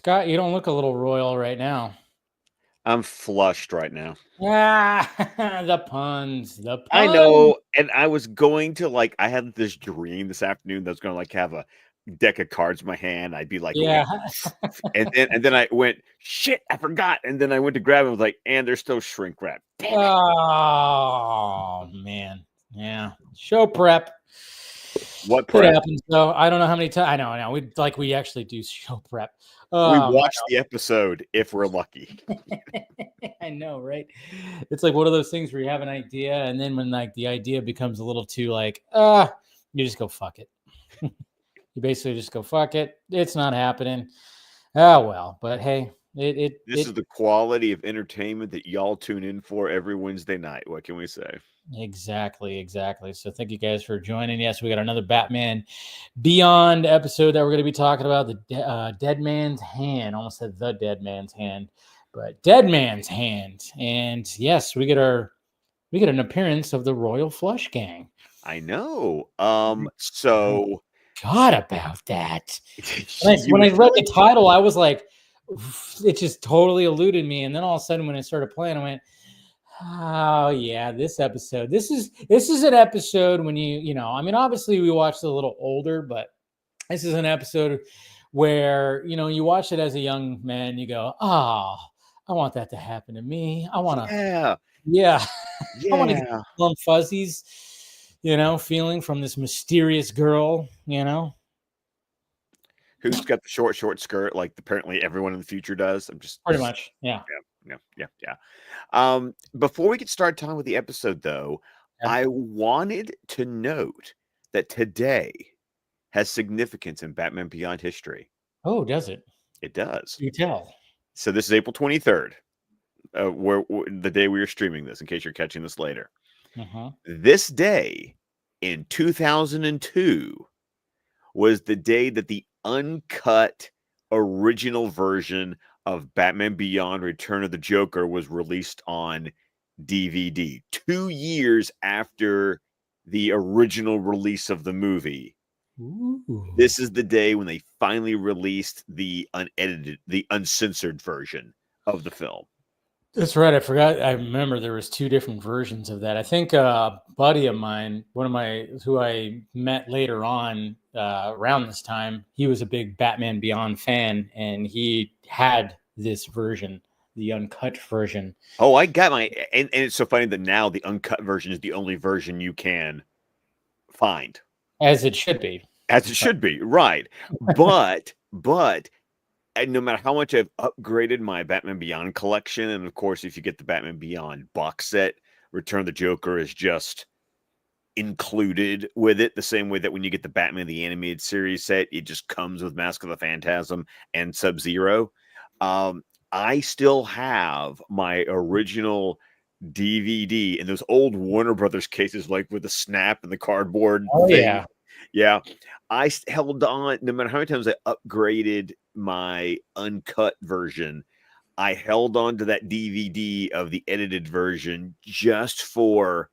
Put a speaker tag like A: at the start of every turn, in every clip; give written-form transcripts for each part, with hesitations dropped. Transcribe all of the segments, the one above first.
A: Scott, you don't look a little royal right now.
B: I'm flushed right now.
A: Ah, the puns, the
B: I
A: puns.
B: know, and I was going to I had this dream this afternoon that I was gonna have a deck of cards in my hand. I'd be like going,
A: Yeah.
B: and then I went, shit, I forgot. And then I went to grab it. I was like, and they're still shrink wrap. Damn it.
A: Oh man. Yeah. Show prep.
B: What
A: It
B: prep?
A: happens though. I don't know how many times. I know. We actually do show prep.
B: We
A: I
B: watched the episode if we're lucky.
A: I know, right? It's like one of those things where you have an idea, and then when the idea becomes a little too you just go fuck it. You basically just go fuck it. It's not happening. Oh well, but hey,
B: This is the quality of entertainment that y'all tune in for every Wednesday night. What can we say?
A: exactly. So thank you guys for joining. Yes, we got another Batman Beyond episode that we're going to be talking about, the Dead Man's Hand. Almost said the Dead Man's Hand, but Dead Man's Hand. And yes, we get an appearance of the Royal Flush Gang.
B: I know. So
A: God about that.
B: you
A: When I read
B: really?
A: the title, I was like, it just totally eluded me. And then all of a sudden, when I started playing, I went, "Oh yeah, this episode. This is an episode when I mean, obviously we watched it a little older, but this is an episode where you watch it as a young man, you go, oh, I want that to happen to me. I want to,
B: Yeah.
A: yeah, I want to get
B: Yeah.
A: warm fuzzies, feeling from this mysterious girl,
B: Who's got the short skirt like apparently everyone in the future does. I'm just
A: pretty much, yeah.
B: Before we get started talking with the episode, though,
A: Yeah.
B: I wanted to note that today has significance in Batman Beyond history.
A: Oh, does it?
B: It does.
A: You tell.
B: So this is April 23rd, where the day we are streaming this, in case you're catching this later.
A: Uh-huh.
B: This day in 2002 was the day that the uncut original version of Batman Beyond Return of the Joker was released on DVD 2 years after the original release of the movie.
A: Ooh.
B: This is the day when they finally released the unedited, the uncensored version of the film.
A: That's right. I forgot. I remember there was two different versions of that. I think a buddy of mine, who I met later on around this time, he was a big Batman Beyond fan, and he had this version, the uncut version.
B: Oh, I got and it's so funny that now the uncut version is the only version you can find.
A: As it should be.
B: As it should be, right. But and no matter how much I've upgraded my Batman Beyond collection, and of course, if you get the Batman Beyond box set, Return of the Joker is just included with it, the same way that when you get the Batman the Animated Series set, it just comes with Mask of the Phantasm and Sub-Zero. I still have my original DVD in those old Warner Brothers cases, like with the snap and the cardboard thing. Yeah. I held on, no matter how many times I upgraded my uncut version, I held on to that DVD of the edited version just for,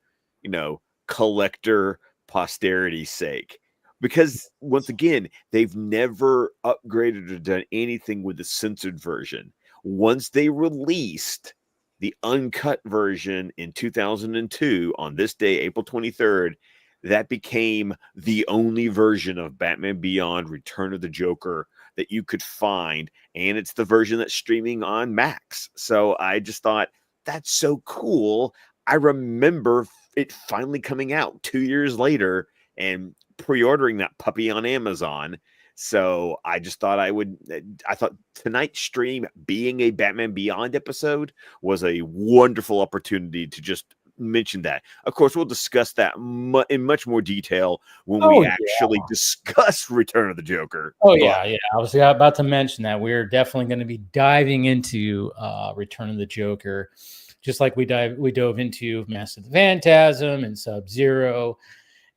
B: collector posterity's sake. Because once again, they've never upgraded or done anything with the censored version. Once they released the uncut version in 2002 on this day, April 23rd, that became the only version of Batman Beyond Return of the Joker that you could find. And it's the version that's streaming on Max. So I just thought, that's so cool. I remember it finally coming out 2 years later and pre-ordering that puppy on Amazon. So I just thought I thought tonight's stream being a Batman Beyond episode was a wonderful opportunity to just mention that. Of course, we'll discuss that in much more detail when we actually discuss Return of the Joker.
A: Yeah. I was about to mention that we're definitely going to be diving into Return of the Joker, just like we dove into Mask of the Phantasm and Sub-Zero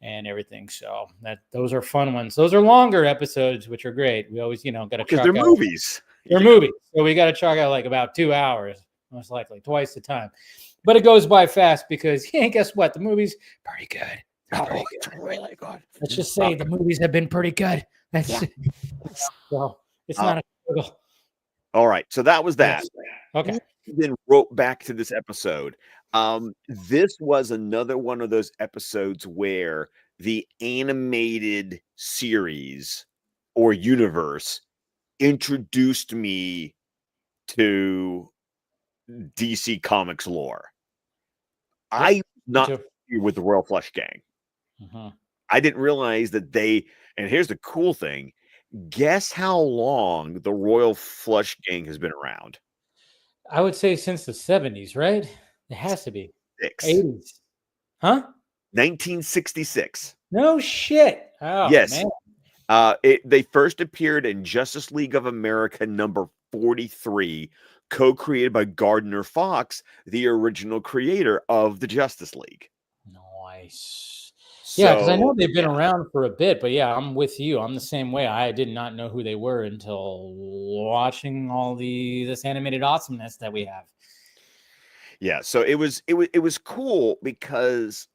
A: and everything. So those are fun ones. Those are longer episodes, which are great. We always, got to
B: because they're movies.
A: They're movies, so we got to chalk out like about 2 hours, most likely twice the time. But it goes by fast because, guess what? The movie's pretty good.
B: It's really good.
A: Let's just say the movies have been pretty good. So it's not a struggle.
B: All right, so that was that.
A: Yes. Okay.
B: Then wrote back to this episode. This was another one of those episodes where the animated series or universe introduced me to DC Comics lore.
A: Yep.
B: I
A: Me
B: not
A: too.
B: familiar with the Royal Flush Gang.
A: Mhm.
B: I didn't realize that they. And here's the cool thing: guess how long the Royal Flush Gang has been around?
A: I would say since the 70s, right? It has to be.
B: Six.
A: 80s. Huh?
B: 1966.
A: No shit. Oh,
B: Yes.
A: man.
B: They first appeared in Justice League of America number 43, co-created by Gardner Fox, the original creator of the Justice League.
A: Nice. Yeah, because I know
B: So,
A: they've been
B: yeah.
A: around for a bit, but yeah, I'm with you. I'm the same way. I did not know who they were until watching all this animated awesomeness that we have.
B: Yeah, so it was cool because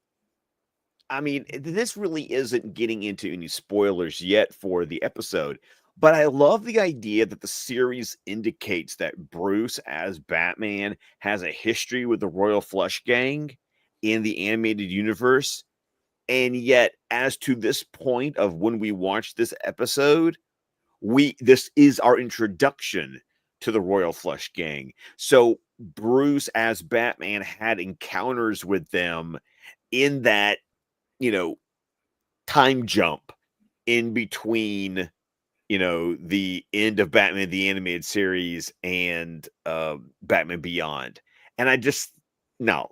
B: I mean, this really isn't getting into any spoilers yet for the episode, but I love the idea that the series indicates that Bruce, as Batman, has a history with the Royal Flush Gang in the animated universe. And yet, as to this point of when we watch this episode, this is our introduction to the Royal Flush Gang. So Bruce, as Batman, had encounters with them in that, you know, time jump in between, the end of Batman the Animated Series and Batman Beyond. And I just now,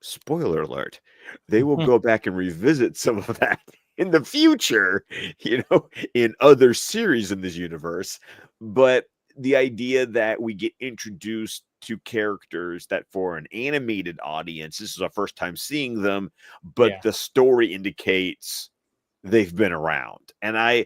B: spoiler alert, they will go back and revisit some of that in the future, in other series in this universe. But the idea that we get introduced to characters that for an animated audience, this is our first time seeing them, but
A: Yeah.
B: the story indicates they've been around. And I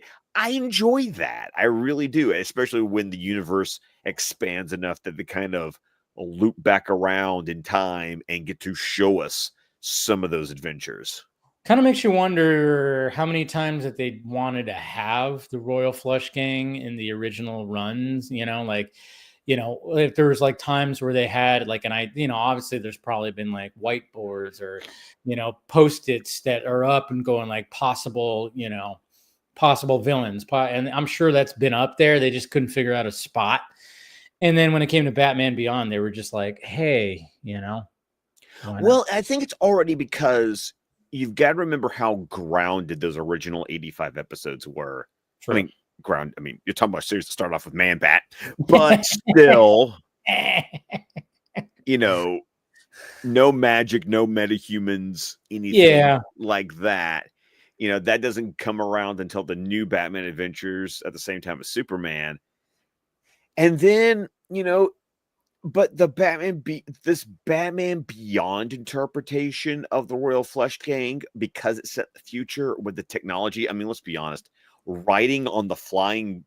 B: enjoy that. I really do, especially when the universe expands enough that they kind of loop back around in time and get to show us some of those adventures.
A: Kind of makes you wonder how many times that they wanted to have the Royal Flush Gang in the original runs, like, if there was like times where they had like, and obviously there's probably been like whiteboards or, post-its that are up and going like possible villains. And I'm sure that's been up there. They just couldn't figure out a spot. And then when it came to Batman Beyond, they were just like, hey, why not?
B: Well, I think it's already because you've got to remember how grounded those original 85 episodes were. I
A: True.
B: mean, you're talking about a series to start off with Man Bat, but still, no magic, no metahumans, anything
A: Yeah.
B: like that. That doesn't come around until the new Batman Adventures at the same time as Superman. And then, but this Batman Beyond interpretation of the Royal Flush Gang, because it set the future with the technology. I mean, let's be honest, writing on the flying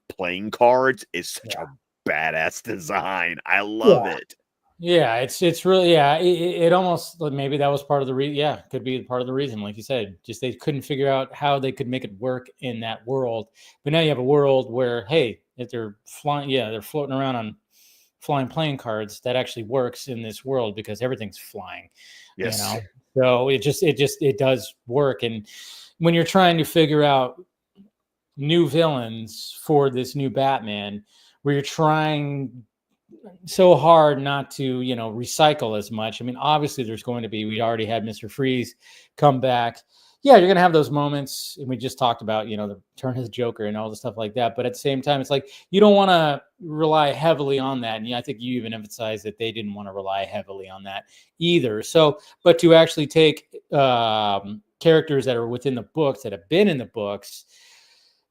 B: playing cards is such a badass design. I love it.
A: Yeah, it's really, yeah. It almost maybe that was part of the reason. Yeah, could be part of the reason, like you said, just they couldn't figure out how they could make it work in that world. But now you have a world where, hey, if they're flying, they're floating around on flying playing cards. That actually works in this world because everything's flying.
B: Yes.
A: So it does work. And when you're trying to figure out new villains for this new Batman, where you're trying so hard not to recycle as much. I mean, obviously there's going to be, we already had Mr. Freeze come back. Yeah, you're gonna have those moments, and we just talked about the turn of the Joker and all the stuff like that. But at the same time, it's like you don't want to rely heavily on that. And I think you even emphasized that they didn't want to rely heavily on that either. So, but to actually take characters that are within the books, that have been in the books,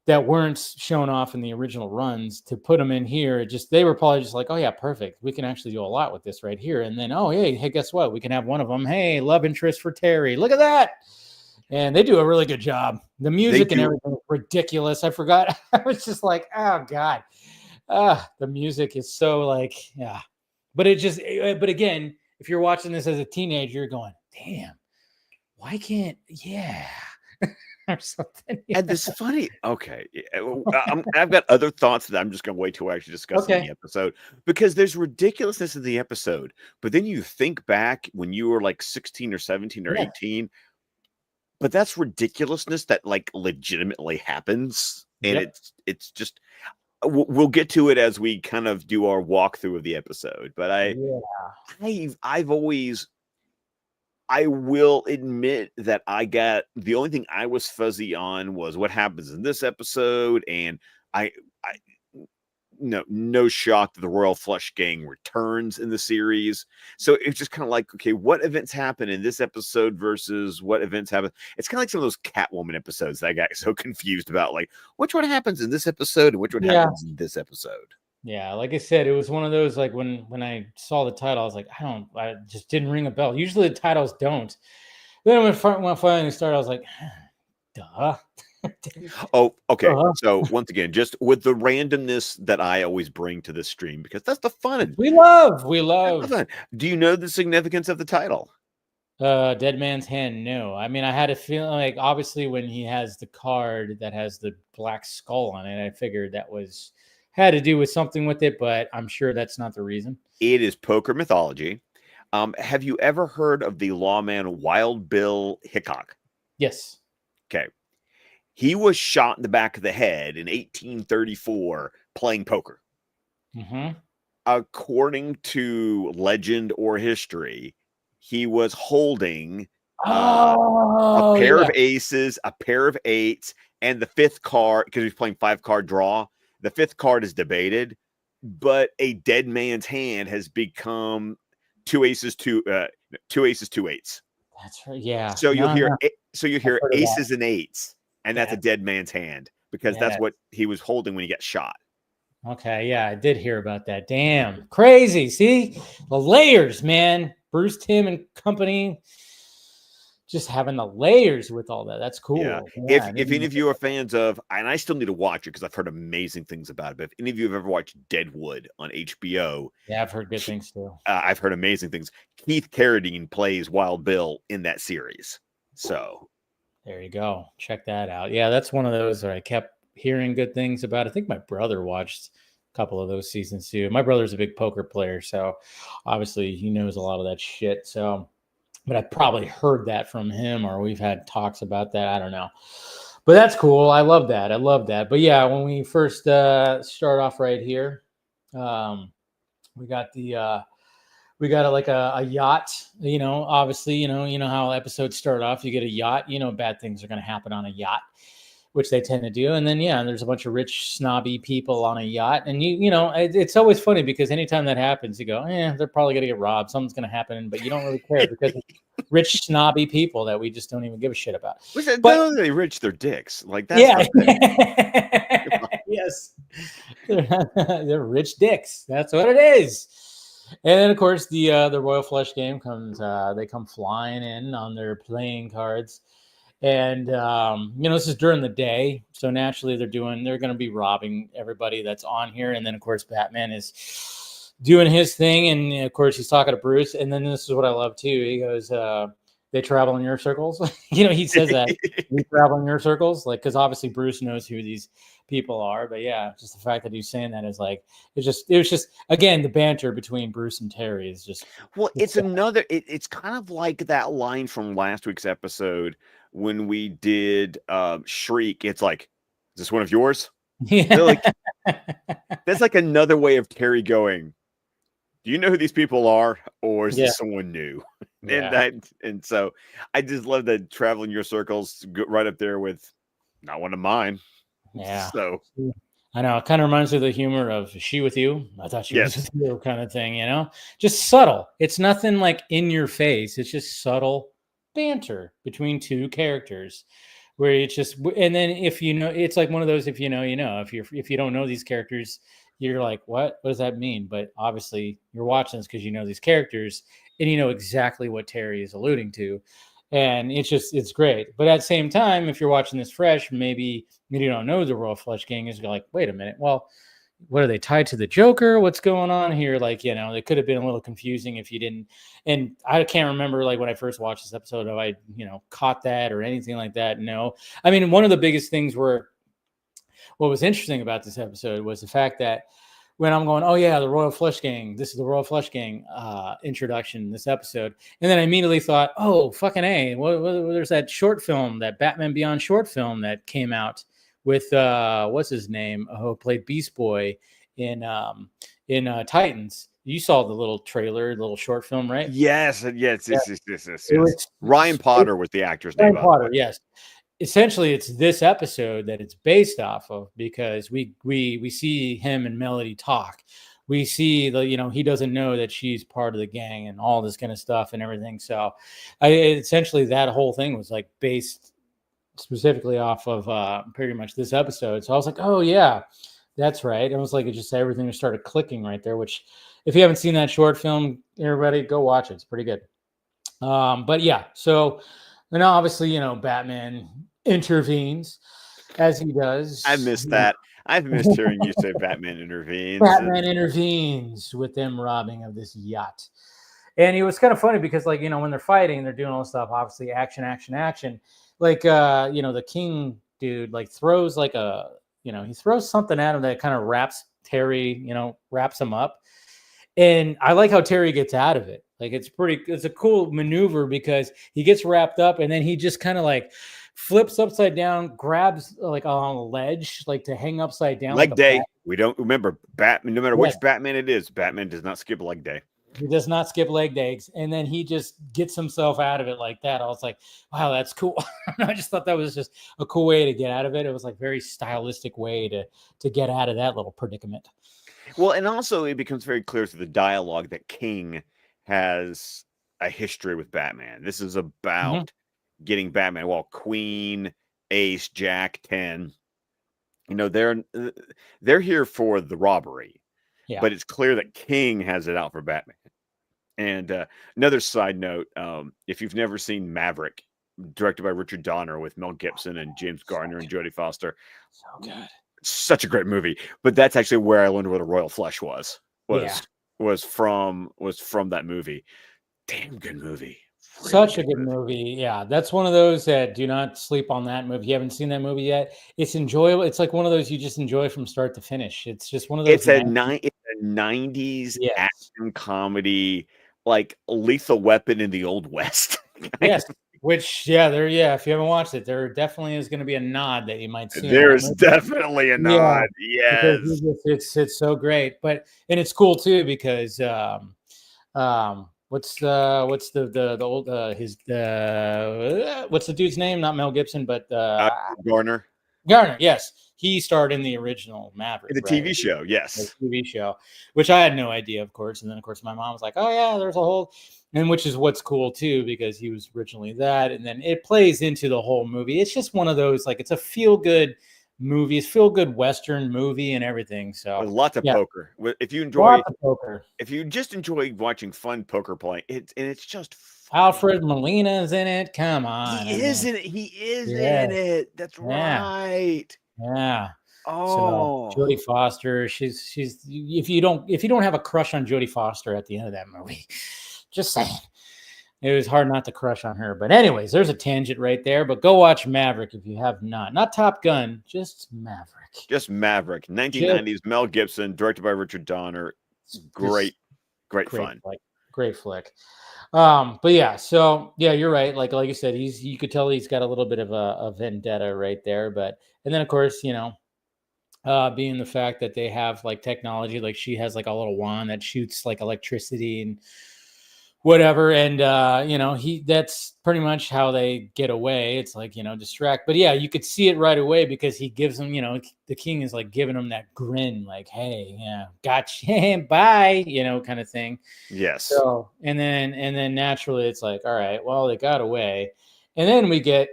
A: that weren't shown off in the original runs, to put them in here, they were probably just like, oh yeah, perfect, we can actually do a lot with this right here. And then, oh hey, guess what, we can have one of them, hey, love interest for Terry, look at that. And they do a really good job. The music and everything is ridiculous. I forgot. I was just like, oh god, the music is so like, yeah. But but again, if you're watching this as a teenager, you're going, damn, why can't, yeah. or something.
B: And this funny, okay, I've got other thoughts that I'm just going to wait till we actually discuss in the
A: Okay.
B: episode, because there's ridiculousness in the episode. But then you think back when you were like 16 or 17 or
A: Yeah.
B: 18, but that's ridiculousness that like legitimately happens. And
A: Yep.
B: it's just, we'll get to it as we kind of do our walkthrough of the episode. But
A: Yeah.
B: I've always, I will admit that I got, the only thing I was fuzzy on was what happens in this episode, and I no shock that the Royal Flush Gang returns in the series. So it's just kind of like, okay, what events happen in this episode versus what events happen? It's kind of like some of those Catwoman episodes that I got so confused about, like which one happens in this episode and which one
A: Yeah.
B: happens in this episode.
A: Yeah, like I said, it was one of those like when I saw the title, I was like, I just didn't ring a bell. Usually the titles don't. Then when finally started, I was like, duh.
B: Oh, okay.
A: Duh.
B: So once again, just with the randomness that I always bring to this stream, because that's the fun.
A: We love.
B: That's the fun. Do you know the significance of the title?
A: Dead Man's Hand. No, I mean I had a feeling like obviously when he has the card that has the black skull on it, I figured that had to do with something with it, but I'm sure that's not the reason.
B: It is poker mythology. Have you ever heard of the lawman Wild Bill Hickok?
A: Yes.
B: Okay. He was shot in the back of the head in 1834 playing poker.
A: Mm-hmm.
B: According to legend or history, he was holding a pair of aces, a pair of eights, and the fifth card, because he's playing 5-card draw. The fifth card is debated, but a dead man's hand has become two aces, two eights.
A: That's right. Yeah.
B: So you'll hear
A: heard of
B: aces and eights, and that's a dead man's hand, because that's
A: Yeah.
B: what he was holding when he got shot.
A: Okay, yeah, I did hear about that. Damn, crazy. See the layers, man. Bruce Timm and company just having the layers with all that. That's cool.
B: Yeah.
A: Yeah,
B: If any of you are fans of, and I still need to watch it because I've heard amazing things about it, but if any of you have ever watched Deadwood on HBO,
A: yeah, I've heard good things too.
B: I've heard amazing things. Keith Carradine plays Wild Bill in that series. So
A: There you go. Check that out. Yeah, that's one of those that I kept hearing good things about. I think my brother watched a couple of those seasons too. My brother's a big poker player, so obviously he knows a lot of that shit. So, but I probably heard that from him, or we've had talks about that. I don't know. But that's cool. I love that. I love that. But yeah, when we first start off right here, we got like a yacht, obviously, you know how episodes start off, you get a yacht, bad things are going to happen on a yacht, which they tend to do. And then, yeah, there's a bunch of rich, snobby people on a yacht. And, it's always funny because anytime that happens, you go, they're probably going to get robbed. Something's going to happen, but you don't really care because it's rich, snobby people that we just don't even give a shit about.
B: But they rich their dicks. Like that's
A: yes. They're rich dicks. That's what it is. And then, of course, the Royal Flush Game comes. They come flying in on their playing cards, and this is during the day, so naturally they're going to be robbing everybody that's on here. And then, of course, Batman is doing his thing, and of course he's talking to Bruce. And then this is what I love too. He goes, "They travel in your circles." He says that we travel in your circles, like because obviously Bruce knows who these people are. But yeah, just the fact that he's saying that is like it was just again the banter between Bruce and Terry is just
B: it's kind of like that line from last week's episode when we did Shriek. It's like, is this one of yours?
A: Yeah.
B: Like, that's like another way of Terry going, do you know who these people are, or is this someone new?
A: Yeah.
B: And so I just love that traveling your circles right up there with not one of mine.
A: Yeah.
B: So
A: I know it kind of reminds me of the humor of "Is she with you? I thought she was with you," kind of thing, just subtle. It's nothing like in your face. It's just subtle banter between two characters where it's just, and then if it's like one of those, if you know, if you don't know these characters, you're like, what does that mean? But obviously you're watching this because you know these characters and you know exactly what Terry is alluding to. And it's great. But at the same time, if you're watching this fresh, maybe you don't know the Royal Flush Gang, is like, wait a minute. Well, what are they tied to the Joker? What's going on here? Like, you know, it could have been a little confusing if you didn't. And I can't remember, like, when I first watched this episode, if I, you know, caught that or anything like that. No. I mean, one of the biggest things were, what was interesting about this episode was the fact that when I'm going, oh yeah, the Royal Flush Gang, this is the Royal Flush Gang introduction, this episode, and then I immediately thought, oh fucking a, there's that short film, that Batman Beyond short film that came out with what's his name, who played Beast Boy in Titans. You saw the little trailer, the little short film, right?
B: Yes.
A: Yeah.
B: Yes. Ryan Potter was the actor's name.
A: Ryan Potter, yes. Essentially, it's this episode that it's based off of, because we see him and Melody talk. We see the, you know, he doesn't know that she's part of the gang and all this kind of stuff and everything. So essentially that whole thing was like based specifically off of pretty much this episode. So I was like, oh yeah, that's right. It was like, it just, everything just started clicking right there, which if you haven't seen that short film, everybody go watch it. It's pretty good. But yeah, so then obviously, you know, Batman intervenes as he does.
B: I missed that. I've missed hearing you say Batman intervenes.
A: Batman intervenes with them robbing of this yacht. And it was kind of funny because, like, you know, when they're fighting, they're doing all this stuff, obviously action, action, action. Like, you know, the King dude, like, throws like a, you know, he throws something at him that kind of wraps Terry, you know, wraps him up. And I like how Terry gets out of it. Like, it's a cool maneuver because he gets wrapped up and then he just kind of like flips upside down, grabs like on a ledge, like to hang upside down.
B: Leg
A: like
B: day. We don't remember Batman, no matter which
A: Yes.
B: Batman it is, Batman does not skip leg day.
A: He does not skip leg days. And then he just gets himself out of it like that. I was like, wow, that's cool. I just thought that was just a cool way to get out of it. It was like very stylistic way to get out of that little predicament.
B: Well, and also it becomes very clear through the dialogue that King has a history with Batman. This is about getting Batman, while Queen, Ace, Jack, 10, you know, they're here for the robbery.
A: Yeah.
B: But it's clear that King has it out for Batman. And another side note, if you've never seen Maverick, directed by Richard Donner with Mel Gibson and James Garner and Jodie Foster.
A: So good.
B: Such a great movie. But that's actually where I learned what a Royal Flush was from that movie. Damn good movie. Really
A: Such a good movie. Yeah, that's one of those that do not sleep on that movie. If you haven't seen that movie yet, it's enjoyable. It's like one of those you just enjoy from start to finish. It's just one of those.
B: It's a 90s action comedy, like Lethal Weapon in the Old West.
A: Yes. Which, if you haven't watched it, there definitely is going to be a nod that you might see.
B: There's definitely a nod. Yes.
A: It's so great. And it's cool too, because what's the old what's the dude's name? Not Mel Gibson, but
B: Garner.
A: Yes, he starred in the original Maverick,
B: the TV show. Yes,
A: the TV show, which I had no idea, of course. And then, of course, my mom was like, "Oh yeah, there's a whole," and which is what's cool too, because he was originally that, and then it plays into the whole movie. It's just one of those, like, it's a feel good movie, it's feel good Western movie and everything. So
B: with lots of poker. If you enjoy
A: poker,
B: if you just enjoy watching fun poker playing, it's just fun.
A: Alfred Molina is in it. Come on,
B: he is in it. That's right.
A: Yeah.
B: Oh,
A: so Jodie Foster. She's if you don't have a crush on Jodie Foster at the end of that movie, just saying. It was hard not to crush on her. But anyways, there's a tangent right there. But go watch Maverick if you have not. Not Top Gun, just Maverick.
B: Just Maverick. 1990s, Mel Gibson, directed by Richard Donner. Great fun.
A: Great flick. But yeah, so yeah, you're right. Like you said, you could tell he's got a little bit of a vendetta right there. And then of course, you know, being the fact that they have like technology, like she has like a little wand that shoots like electricity and whatever. And you know, that's pretty much how they get away. It's like, you know, distract. But yeah, you could see it right away because he gives them, you know, the King is like giving him that grin, like, hey, yeah, gotcha, bye, you know, kind of thing.
B: Yes.
A: So and then naturally it's like, all right, well, they got away. And then we get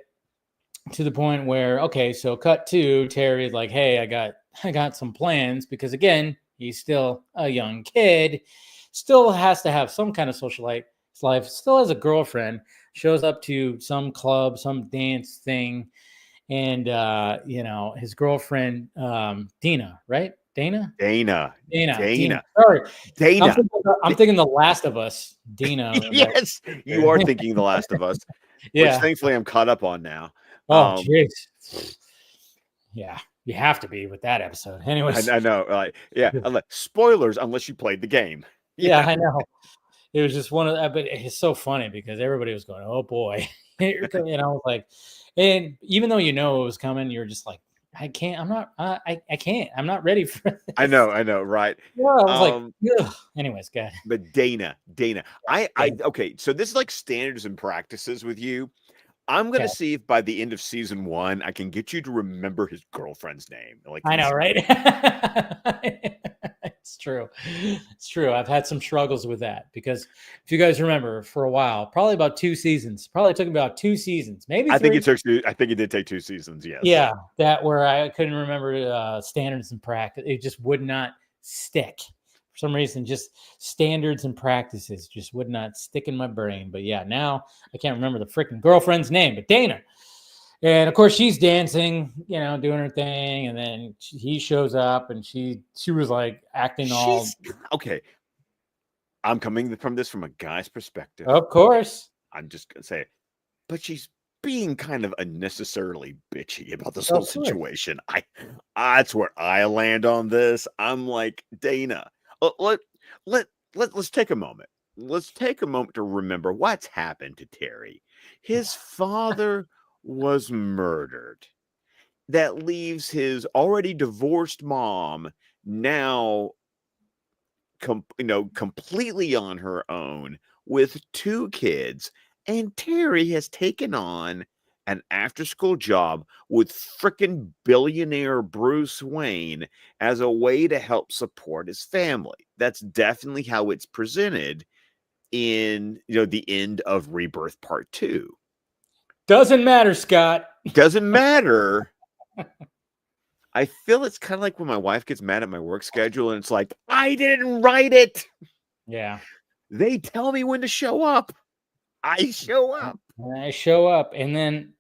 A: to the point where, okay, so cut to Terry's like, hey, I got some plans, because again, he's still a young kid. Still has to have some kind of social life, still has a girlfriend, shows up to some club, some dance thing. And, you know, his girlfriend, Dina, right? Dana.
B: Dana.
A: Sorry,
B: Dana.
A: I'm thinking The Last of Us. Dana.
B: Yes, you are thinking The Last of Us, which
A: Yeah.
B: thankfully I'm caught up on now.
A: Oh, jeez. Yeah, you have to be with that episode.
B: I
A: Anyways,
B: know, yeah. Spoilers unless you played the game.
A: yeah, I know. It was just one of that, but it's so funny because everybody was going, "Oh boy," here comes, and I was like, and even though you know it was coming, you're just like, "I can't. I'm not. I can't. I'm not ready for this."
B: I know, right?
A: Yeah, I was like, ugh. Anyways, good.
B: But Dana,
A: Yeah.
B: okay. So this is like standards and practices with you. I'm gonna
A: Okay.
B: see if by the end of season 1 I can get you to remember his girlfriend's name. Like
A: I know, right? It's true. It's true. I've had some struggles with that because if you guys remember, for a while, probably about 2 seasons, probably took about 2 seasons, maybe 3.
B: I think it took. I think it did take 2 seasons. Yes.
A: Yeah, that where I couldn't remember standards and practice. It just would not stick for some reason. Just standards and practices just would not stick in my brain. But yeah, now I can't remember the freaking girlfriend's name, but Dana. And of course, she's dancing, doing her thing, and then he shows up, and she was like acting all.
B: Okay. I'm coming from this from a guy's perspective.
A: Of course,
B: I'm just gonna say it, but she's being kind of unnecessarily bitchy about this whole situation. That's where I land on this. I'm like, Dana, let's take a moment. Let's take a moment to remember what's happened to Terry. His father was murdered. That leaves his already divorced mom now completely on her own with 2 kids, and Terry has taken on an after-school job with frickin' billionaire Bruce Wayne as a way to help support his family. That's definitely how it's presented in the end of Rebirth Part 2.
A: Doesn't matter, Scott.
B: Doesn't matter. I feel it's kind of like when my wife gets mad at my work schedule and it's like, I didn't write it.
A: Yeah.
B: They tell me when to show up. I show up.
A: And then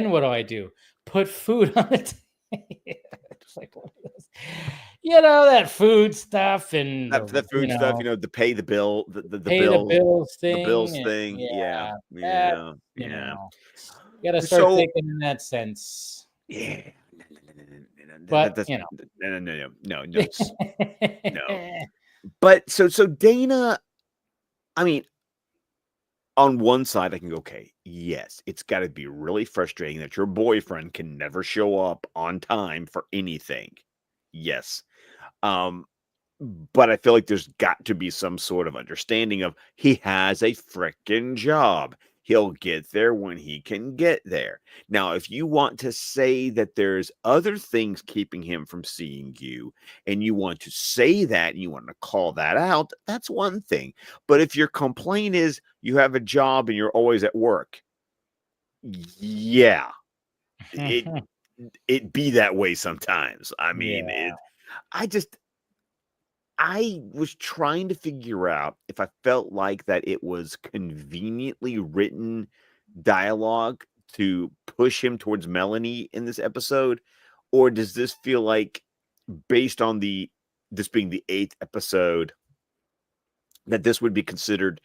A: what do I do? Put food on the table. Just like that food stuff and
B: the food stuff, to pay the bill, the
A: pay
B: bill,
A: the bills thing.
B: The bills thing. Yeah.
A: You gotta start thinking in that sense.
B: Yeah.
A: But
B: no. But so Dana, I mean, on one side I can go, okay, yes, it's got to be really frustrating that your boyfriend can never show up on time for anything. Yes. But I feel like there's got to be some sort of understanding of he has a frickin' job. He'll get there when he can get there. Now, if you want to say that there's other things keeping him from seeing you, and you want to say that, and you want to call that out, that's one thing. But if your complaint is you have a job and you're always at work, yeah, it be that way sometimes. I mean, I was trying to figure out if I felt like that it was conveniently written dialogue to push him towards Melanie in this episode, or does this feel like, based on this being the 8th episode, that this would be considered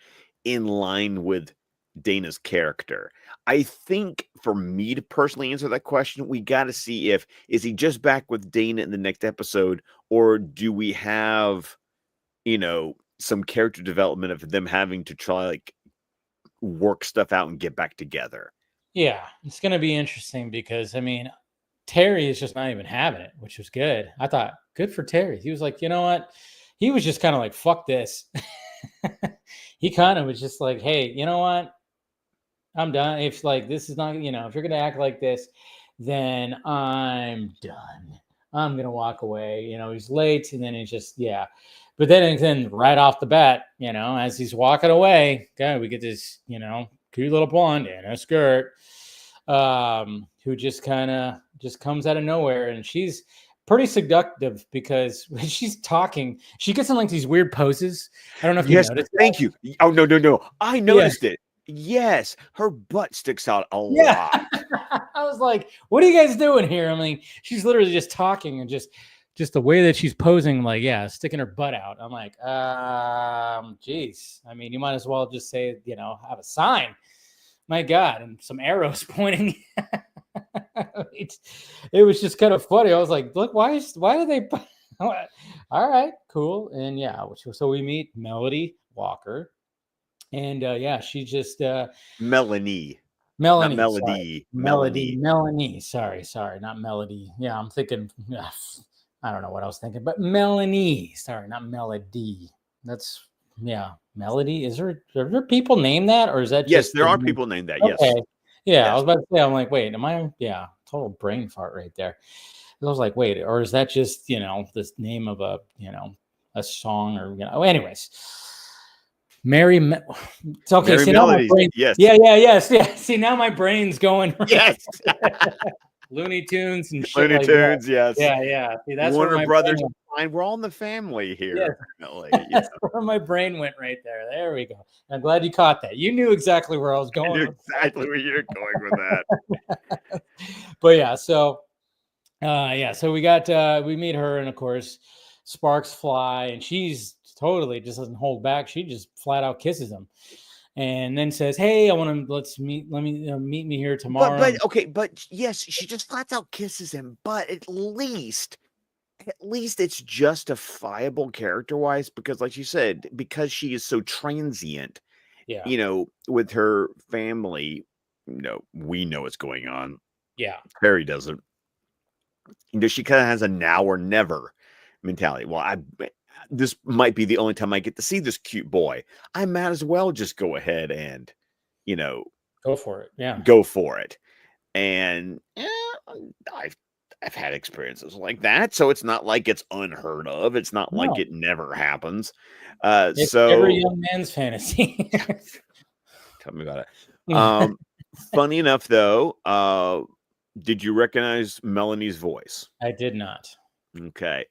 B: in line with Dana's character? I think for me to personally answer that question, we got to see is he just back with Dana in the next episode, or do we have, some character development of them having to try work stuff out and get back together?
A: Yeah, it's going to be interesting because Terry is just not even having it, which was good. I thought good for Terry. He was like, you know what? He was just kind of like, fuck this. He kind of was just like, hey, you know what? I'm done. If this is not, if you're going to act like this, then I'm done. I'm going to walk away. He's late, and then it's just, yeah. But then right off the bat, as he's walking away, God, we get this, cute little blonde in a skirt, who just kind of just comes out of nowhere, and she's pretty seductive because when she's talking, she gets in these weird poses. I don't know if you noticed.
B: Thank you. Oh no, I noticed it. Yes, her butt sticks out a lot.
A: I was like, what are you guys doing here? She's literally just talking and just just the way that she's posing, like, sticking her butt out. I'm like, geez. I mean, you might as well just say, have a sign. My God, and some arrows pointing. It was just kind of funny. I was like, look, why do they? All right, cool. And so we meet Melody Walker, and she just
B: Melanie.
A: Melanie,
B: Not Melody.
A: Melanie. Sorry, not Melody. Yeah, I'm thinking. I don't know what I was thinking, but Melanie. Sorry, not Melody. That's Melody. Are there people named that, or is that
B: yes?
A: Just
B: There are people named that.
A: Okay.
B: Yes.
A: Yeah, yes. I was about to say. I'm like, wait, am I? Yeah, total brain fart right there. I was like, wait, or is that just this name of a song, or anyways. It's okay.
B: Mary
A: See,
B: Melody.
A: Now my brain,
B: yes.
A: Yeah. See, now my brain's going. Right.
B: Yes.
A: Looney Tunes and shit.
B: Looney Tunes.
A: That.
B: Yes.
A: Yeah. See, that's
B: Warner Brothers. We're all in the family here.
A: Yes. That's where my brain went right there. There we go. I'm glad you caught that. You knew exactly where I was going.
B: I knew exactly where you're going with that.
A: But so we meet her, and of course sparks fly, and she's totally just doesn't hold back. She just flat out kisses him, and then says, "Hey, let me meet me here tomorrow."
B: But yes, she just flat out kisses him. But at least it's justifiable character-wise, because, like you said, because she is so transient.
A: Yeah,
B: with her family, we know what's going on.
A: Yeah,
B: Perry doesn't. She kind of has a now or never mentality. Well, this might be the only time I get to see this cute boy. I might as well just go ahead and,
A: go for it. Yeah,
B: go for it. And I've had experiences like that, so it's not like it's unheard of. It's not like it never happens.
A: It's every young man's fantasy.
B: Tell me about it. Funny enough, though, did you recognize Melanie's voice?
A: I did not.
B: Okay.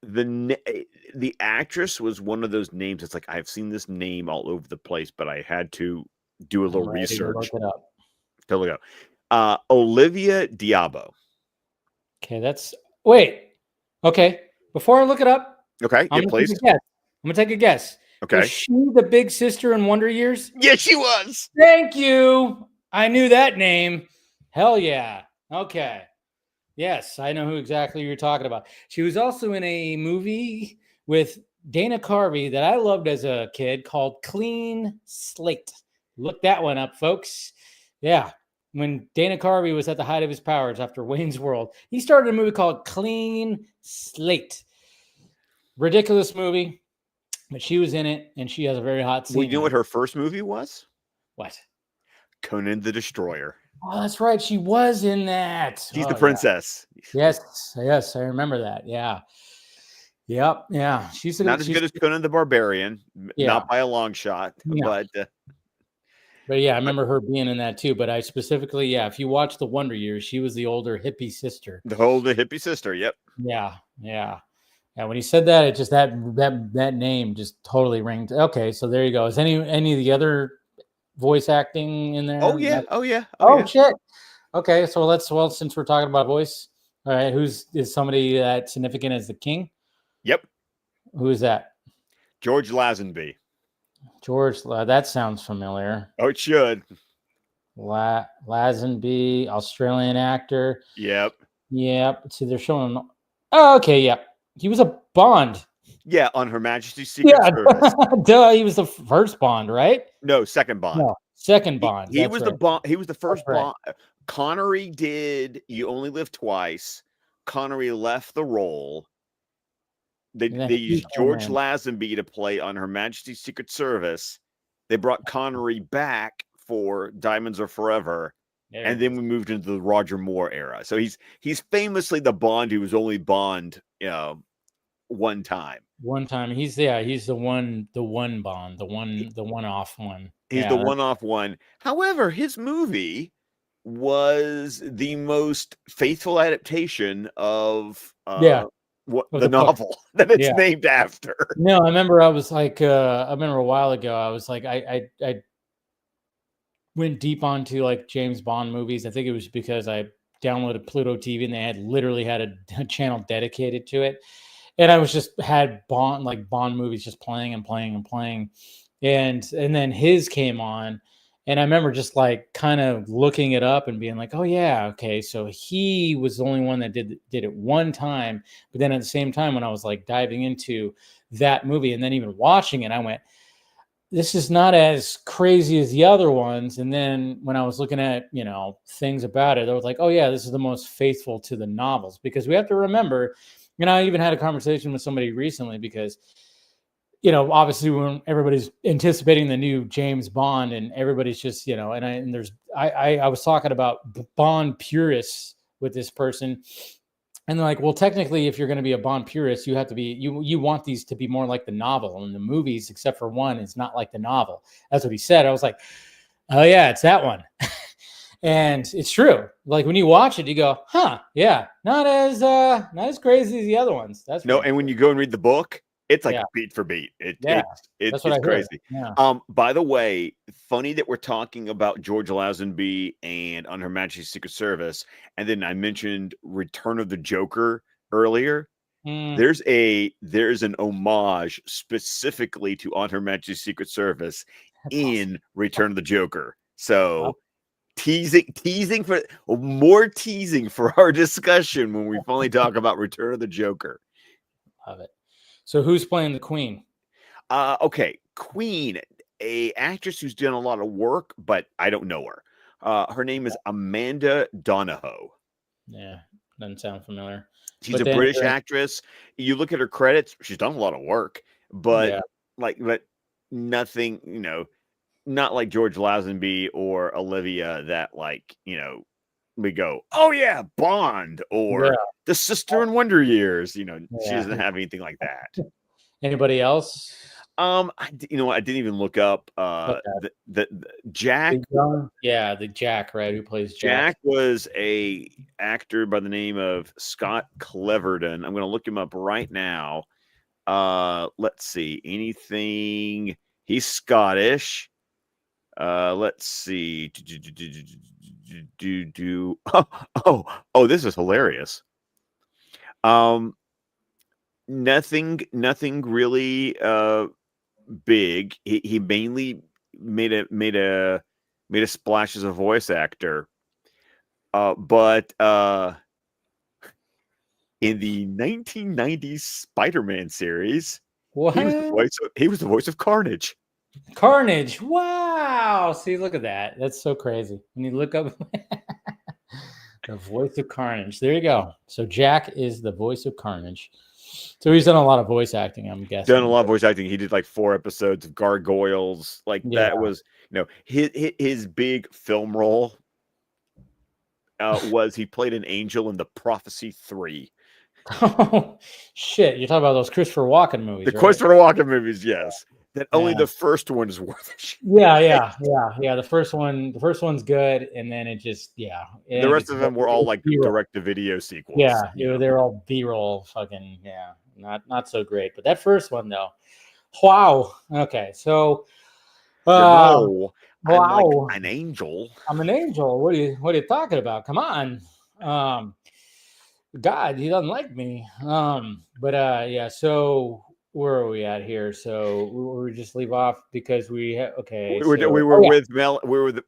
B: The actress was one of those names. It's like, I've seen this name all over the place, but I had to do a little research.
A: Look it up.
B: Totally go. Olivia Diabo.
A: Okay, wait. Okay, before I look it up,
B: okay, please.
A: I'm gonna take a guess.
B: Okay,
A: was she the big sister in Wonder Years?
B: Yes, she was.
A: Thank you. I knew that name. Hell yeah. Okay. Yes, I know who exactly you're talking about. She was also in a movie with Dana Carvey that I loved as a kid called Clean Slate. Look that one up, folks. Yeah. When Dana Carvey was at the height of his powers after Wayne's World, he started a movie called Clean Slate. Ridiculous movie, but she was in it, and she has a very hot scene.
B: Well, you know what her first movie was?
A: What?
B: Conan the Destroyer.
A: Oh, that's right. She was in that.
B: She's the princess.
A: Yeah. Yes, I remember that. Yeah. Yep. Yeah. She's
B: not as good as Conan the Barbarian, not by a long shot, but
A: yeah, I remember her being in that too. But I specifically, if you watch the Wonder Years, she was the older hippie sister.
B: The older hippie sister. Yep.
A: Yeah. When he said that, it just that name just totally rings. Okay, so there you go. Is any of the other voice acting in there?
B: Oh yeah.
A: Shit. Okay, so since we're talking about voice, all right, is somebody that significant as the king?
B: Yep.
A: Who is that?
B: George Lazenby.
A: That sounds familiar.
B: Oh, it should.
A: Lazenby, Australian actor.
B: Yep.
A: See, they're showing. Oh, okay. Yep. He was a Bond.
B: Yeah, on Her Majesty's Secret Service.
A: Duh, he was the first Bond, right?
B: No, second Bond.
A: No, second Bond.
B: He was the Bond. He was the first Bond.
A: Right.
B: Connery did You Only Live Twice. Connery left the role. They used George Lazenby to play on Her Majesty's Secret Service. They brought Connery back for Diamonds Are Forever. And then we moved into the Roger Moore era. So he's famously the Bond who was only Bond, one time. He's
A: the one Bond, the one-off one.
B: He's the one-off one. However, his movie was the most faithful adaptation of the novel that it's named after.
A: No, I remember I remember a while ago, I was like, I went deep onto like James Bond movies. I think it was because I downloaded Pluto TV, and they had literally had a channel dedicated to it. And I was just had Bond movies just playing and playing and playing. And then his came on, and I remember just like kind of looking it up and being like, oh yeah, okay. So he was the only one that did it one time. But then at the same time, when I was like diving into that movie and then even watching it, I went, this is not as crazy as the other ones. And then when I was looking at, things about it, I was like, oh yeah, this is the most faithful to the novels, because we have to remember, I even had a conversation with somebody recently because, obviously when everybody's anticipating the new James Bond and everybody's just, I was talking about Bond purists with this person. And they're like, well, technically, if you're going to be a Bond purist, you have to be, you want these to be more like the novel. And the movies, except for one, is not like the novel. That's what he said. I was like, oh yeah, it's that one. And it's true. Like when you watch it, you go, huh, yeah, not as crazy as the other ones. That's
B: no. And when you go and read the book, it's like
A: Yeah.
B: beat for beat.
A: That's what
B: It's
A: I heard.
B: crazy.
A: Yeah.
B: By the way, funny that we're talking about George Lazenby and On Her Majesty's Secret Service, and then I mentioned Return of the Joker earlier.
A: Mm,
B: There's an homage specifically to On Her Majesty's Secret Service
A: that's awesome.
B: in Return of the Joker. So teasing for more teasing for our discussion when we finally talk about Return of the Joker.
A: Love it. So who's playing the Queen?
B: Okay, Queen, a actress who's done a lot of work, but I don't know her. Her name is Amanda Donahoe.
A: Yeah, doesn't sound familiar.
B: She's a British actress. You look at her credits; she's done a lot of work, but but nothing. Not like George Lazenby or Olivia. That we go, oh yeah, Bond or the Sister in Wonder Years. She doesn't have anything like that.
A: Anybody else?
B: I didn't even look up the Jack.
A: The Jack, right? Who plays Jack?
B: Jack was a actor by the name of Scott Cleverton. I'm going to look him up right now. Let's see. Anything? He's Scottish. Let's see. Oh, this is hilarious. Nothing really big. He mainly made a splash as a voice actor. But in the 1990s Spider-Man series,
A: What?
B: he was the voice of Carnage.
A: Carnage. Wow. See, look at that. That's so crazy. When you look up the voice of Carnage. There you go. So Jack is the voice of Carnage. So he's done a lot of voice acting, I'm guessing.
B: Done a lot of voice acting. He did like 4 episodes of Gargoyles. That was, his big film role was he played an angel in The Prophecy 3.
A: Oh, shit. You're talking about those Christopher Walken movies,
B: The Christopher Walken movies, yes. That only the first one is worth a shit.
A: Yeah. The first one's good, and then it just
B: The rest of them were all like direct-to-video sequels.
A: Yeah, they're all B-roll, fucking not so great. But that first one though, wow. Okay, so
B: wow, I'm like an angel.
A: I'm an angel. What are you talking about? Come on, God, he doesn't like me. Yeah. So where are we at here? So we just leave off because we were with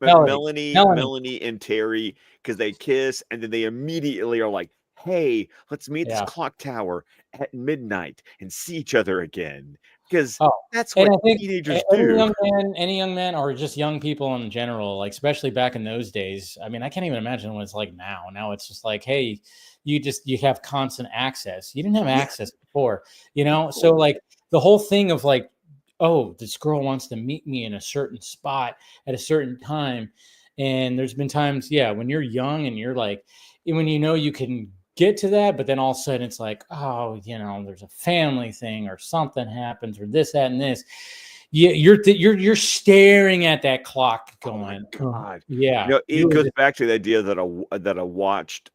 B: Melanie and Terry because they kiss, and then they immediately are like, hey, let's meet this clock tower at midnight and see each other again, because that's what teenagers do.
A: Any young man or just young people in general, like especially back in those days. I mean, I can't even imagine what it's like now. Now it's just like, hey, you have constant access. You didn't have access before, So like the whole thing of like, oh, this girl wants to meet me in a certain spot at a certain time. And there's been times, when you're young and you're like, when you can get to that, but then all of a sudden it's like, oh, there's a family thing or something happens or this, that, and this. Yeah, you're staring at that clock going,
B: oh God.
A: Yeah.
B: It goes back to the idea that a watched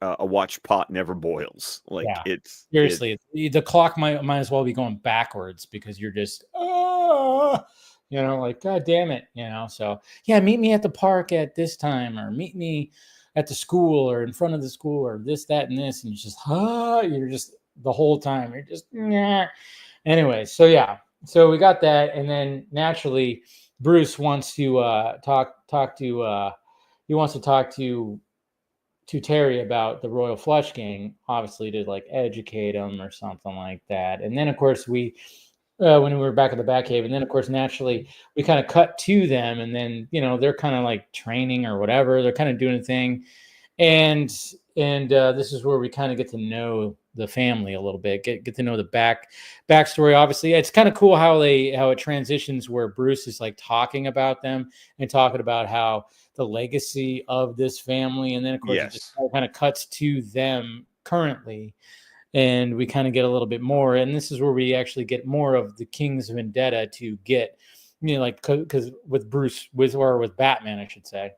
B: pot never boils. Like it's
A: seriously, the clock might as well be going backwards because you're just like, God damn it, So meet me at the park at this time, or meet me at the school or in front of the school or this, that, and this, and you're just the whole time you're just nah. Anyway, so yeah, so we got that, and then naturally Bruce wants to talk to he wants to talk to Terry about the Royal Flush Gang, obviously to like educate him or something like that. And then of course we when we were back at the Batcave, and then of course naturally we kind of cut to them, and then they're kind of like training or whatever, they're kind of doing a thing, and this is where we kind of get to know the family a little bit, get to know the backstory. Obviously, it's kind of cool how it transitions where Bruce is like talking about them and talking about how the legacy of this family, and then of course it just
B: Yes.
A: kind of cuts to them currently, and we kind of get a little bit more, and this is where we actually get more of the King's vendetta to get, like, because with Bruce, with Batman, I should say.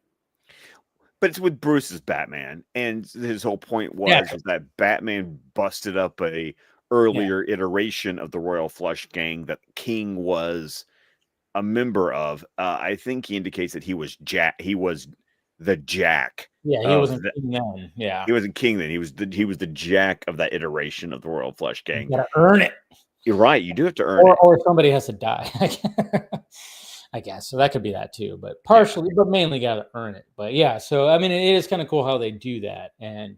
B: But it's with Bruce's Batman, and his whole point
A: Yeah,
B: was that Batman busted up a earlier iteration of the Royal Flush Gang that King was a member of. I think he indicates that he was Jack. He was the Jack.
A: he wasn't King then. Yeah,
B: He wasn't King then. He was the Jack of that iteration of the Royal Flush Gang.
A: You gotta earn it.
B: You're right. You do have to earn it,
A: or somebody has to die. I guess so. That could be that too, but partially, but mainly gotta earn it. But yeah, so I mean, it is kind of cool how they do that, and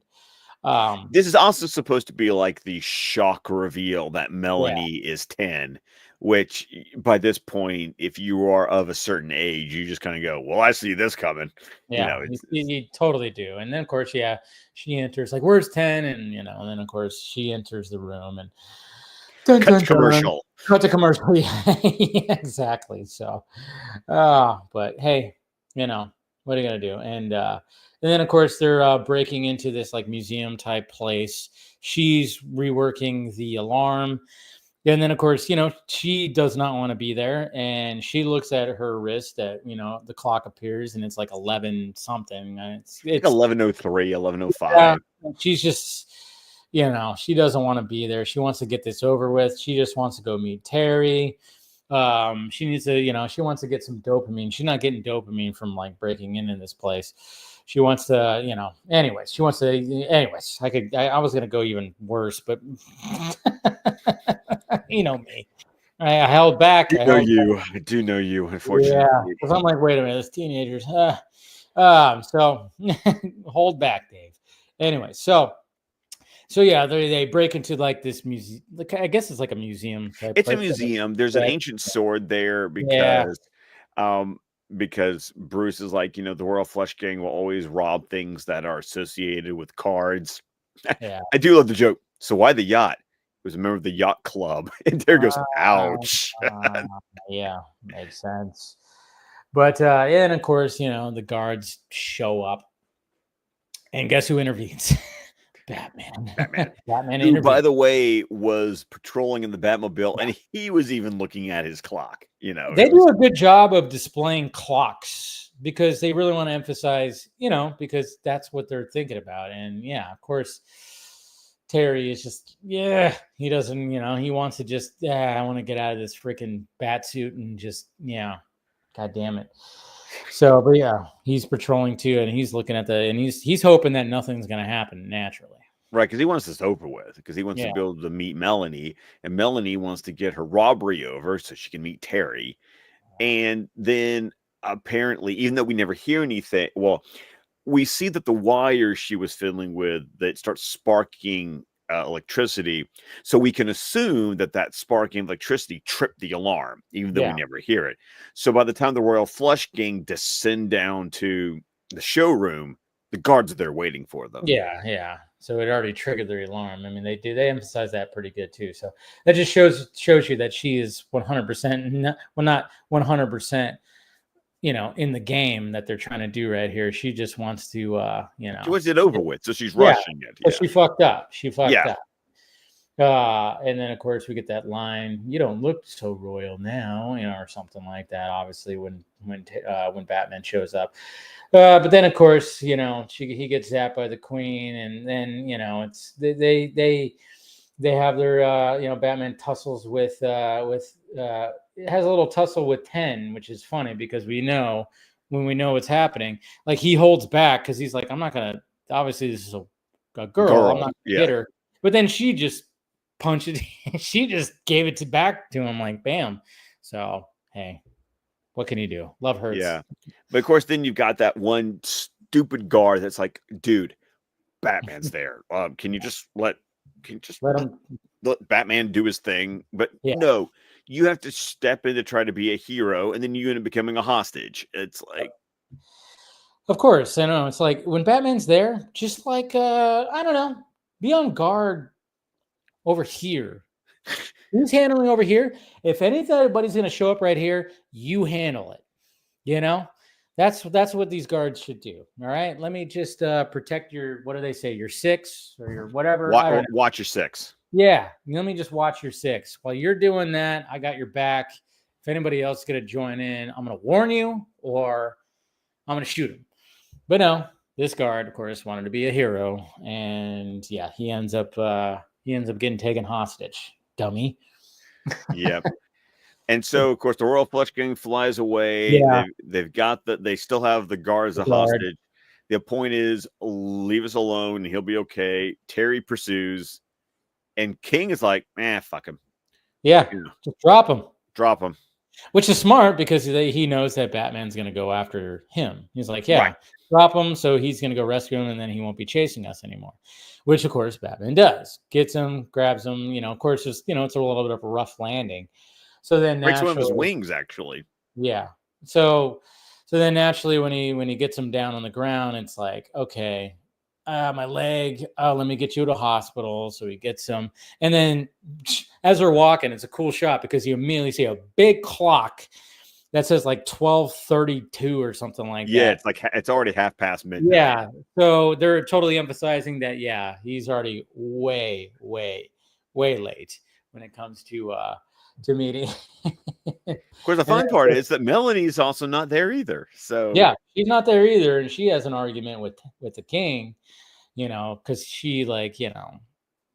B: this is also supposed to be like the shock reveal that Melanie is 10, which by this point, if you are of a certain age, you just kind of go, well, I see this coming.
A: Yeah, you totally do. And then of course, yeah, she enters like, where's 10? And and then of course she enters the room, and
B: cut to commercial.
A: Cut to commercial. Yeah, exactly. So but hey, what are you gonna do? And then of course they're breaking into this like museum type place. She's reworking the alarm. And then of course, she does not want to be there, and she looks at her wrist that the clock appears, and it's like 11 something. It's
B: 11:03, 11:05.
A: She's just she doesn't want to be there. She wants to get this over with. She just wants to go meet Terry. She needs to, she wants to get some dopamine. She's not getting dopamine from like breaking into this place. She wants to, anyways, I was going to go even worse, but you know me. I held back.
B: I do know you, unfortunately.
A: Yeah, because I'm like, wait a minute, it's teenagers. So hold back, Dave. Anyway, so yeah, they break into like this museum. Like, I guess it's like a museum type.
B: It's a museum. There's an ancient sword there because Bruce is like, the Royal Flush Gang will always rob things that are associated with cards.
A: Yeah,
B: I do love the joke. So why the yacht? It was a member of the yacht club, and there goes, ouch.
A: Yeah, makes sense. But and of course, the guards show up, and guess who intervenes? Batman.
B: Who, by the way, was patrolling in the Batmobile, and he was even looking at his clock.
A: They do a good job of displaying clocks because they really want to emphasize, because that's what they're thinking about. And yeah, of course, Terry is just, he doesn't, he wants to just, I want to get out of this freaking bat suit and just, God damn it. So, but yeah, he's patrolling too, and he's looking at and he's hoping that nothing's going to happen naturally.
B: Right, because he wants this over with, because he wants to be able to meet Melanie, and Melanie wants to get her robbery over so she can meet Terry. And then apparently, even though we never hear anything, well, we see that the wire she was fiddling with that starts sparking electricity, so we can assume that sparking electricity tripped the alarm, even though we never hear it. So by the time the Royal Flush Gang descend down to the showroom, the guards are there waiting for them.
A: Yeah. So it already triggered the alarm. I mean, they emphasize that pretty good too. So that just shows you that she is 100%, not 100%, in the game that they're trying to do right here. She just wants to,
B: she wants it over with, so she's rushing it.
A: Yeah. She fucked up. And then of course we get that line, "You don't look so royal now," or something like that. Obviously, when Batman shows up, but then of course he gets zapped by the Queen, and then it's they have their Batman tussles with it has a little tussle with 10, which is funny because we know when we know what's happening. Like he holds back because he's like, I'm not gonna. Obviously, this is a girl. I'm not gonna hit her. But then she just punched it. She just gave it back to him like bam. So hey, what can you do? Love hurts.
B: Yeah, but of course, then you've got that one stupid guard that's like, dude, Batman's there. Can you just let
A: him
B: let Batman do his thing? But no, you have to step in to try to be a hero, and then you end up becoming a hostage. It's like,
A: of course, I know. It's like when Batman's there, just like I don't know, be on guard over here. Who's handling over here? If anybody's going to show up right here, you handle it. You know, that's what these guards should do. All right, let me just protect your, what do they say, your 6 or your whatever.
B: Watch your 6.
A: Yeah, let me just watch your 6. While you're doing that, I got your back. If anybody else is going to join in, I'm going to warn you, or I'm going to shoot him. But no, this guard, of course, wanted to be a hero, and yeah, he ends up getting taken hostage. Dummy.
B: Yep. And so, of course, the Royal Flush Gang flies away.
A: Yeah.
B: They still have the guard as a hostage. The point is, leave us alone. He'll be okay. Terry pursues, and King is like, fuck him.
A: Yeah, just drop him.
B: Drop him.
A: Which is smart because he knows that Batman's going to go after him. He's like, drop him, so he's going to go rescue him, and then he won't be chasing us anymore. Which, of course, Batman does. Gets him, grabs him. Of course, just it's a little bit of a rough landing. So then
B: breaks one of his wings, actually.
A: Yeah. So then naturally, when he gets him down on the ground, it's like, okay, my leg. Let me get you to a hospital. So he gets him, and then as they're walking, it's a cool shot because you immediately see a big clock that says like 12:32 or something like that.
B: Yeah, it's like it's already midnight.
A: Yeah, so they're totally emphasizing that. Yeah, he's already way late when it comes to meeting.
B: Of course, the fun part is that Melanie's also not there either. So
A: yeah, she's not there either, and she has an argument with the King, because she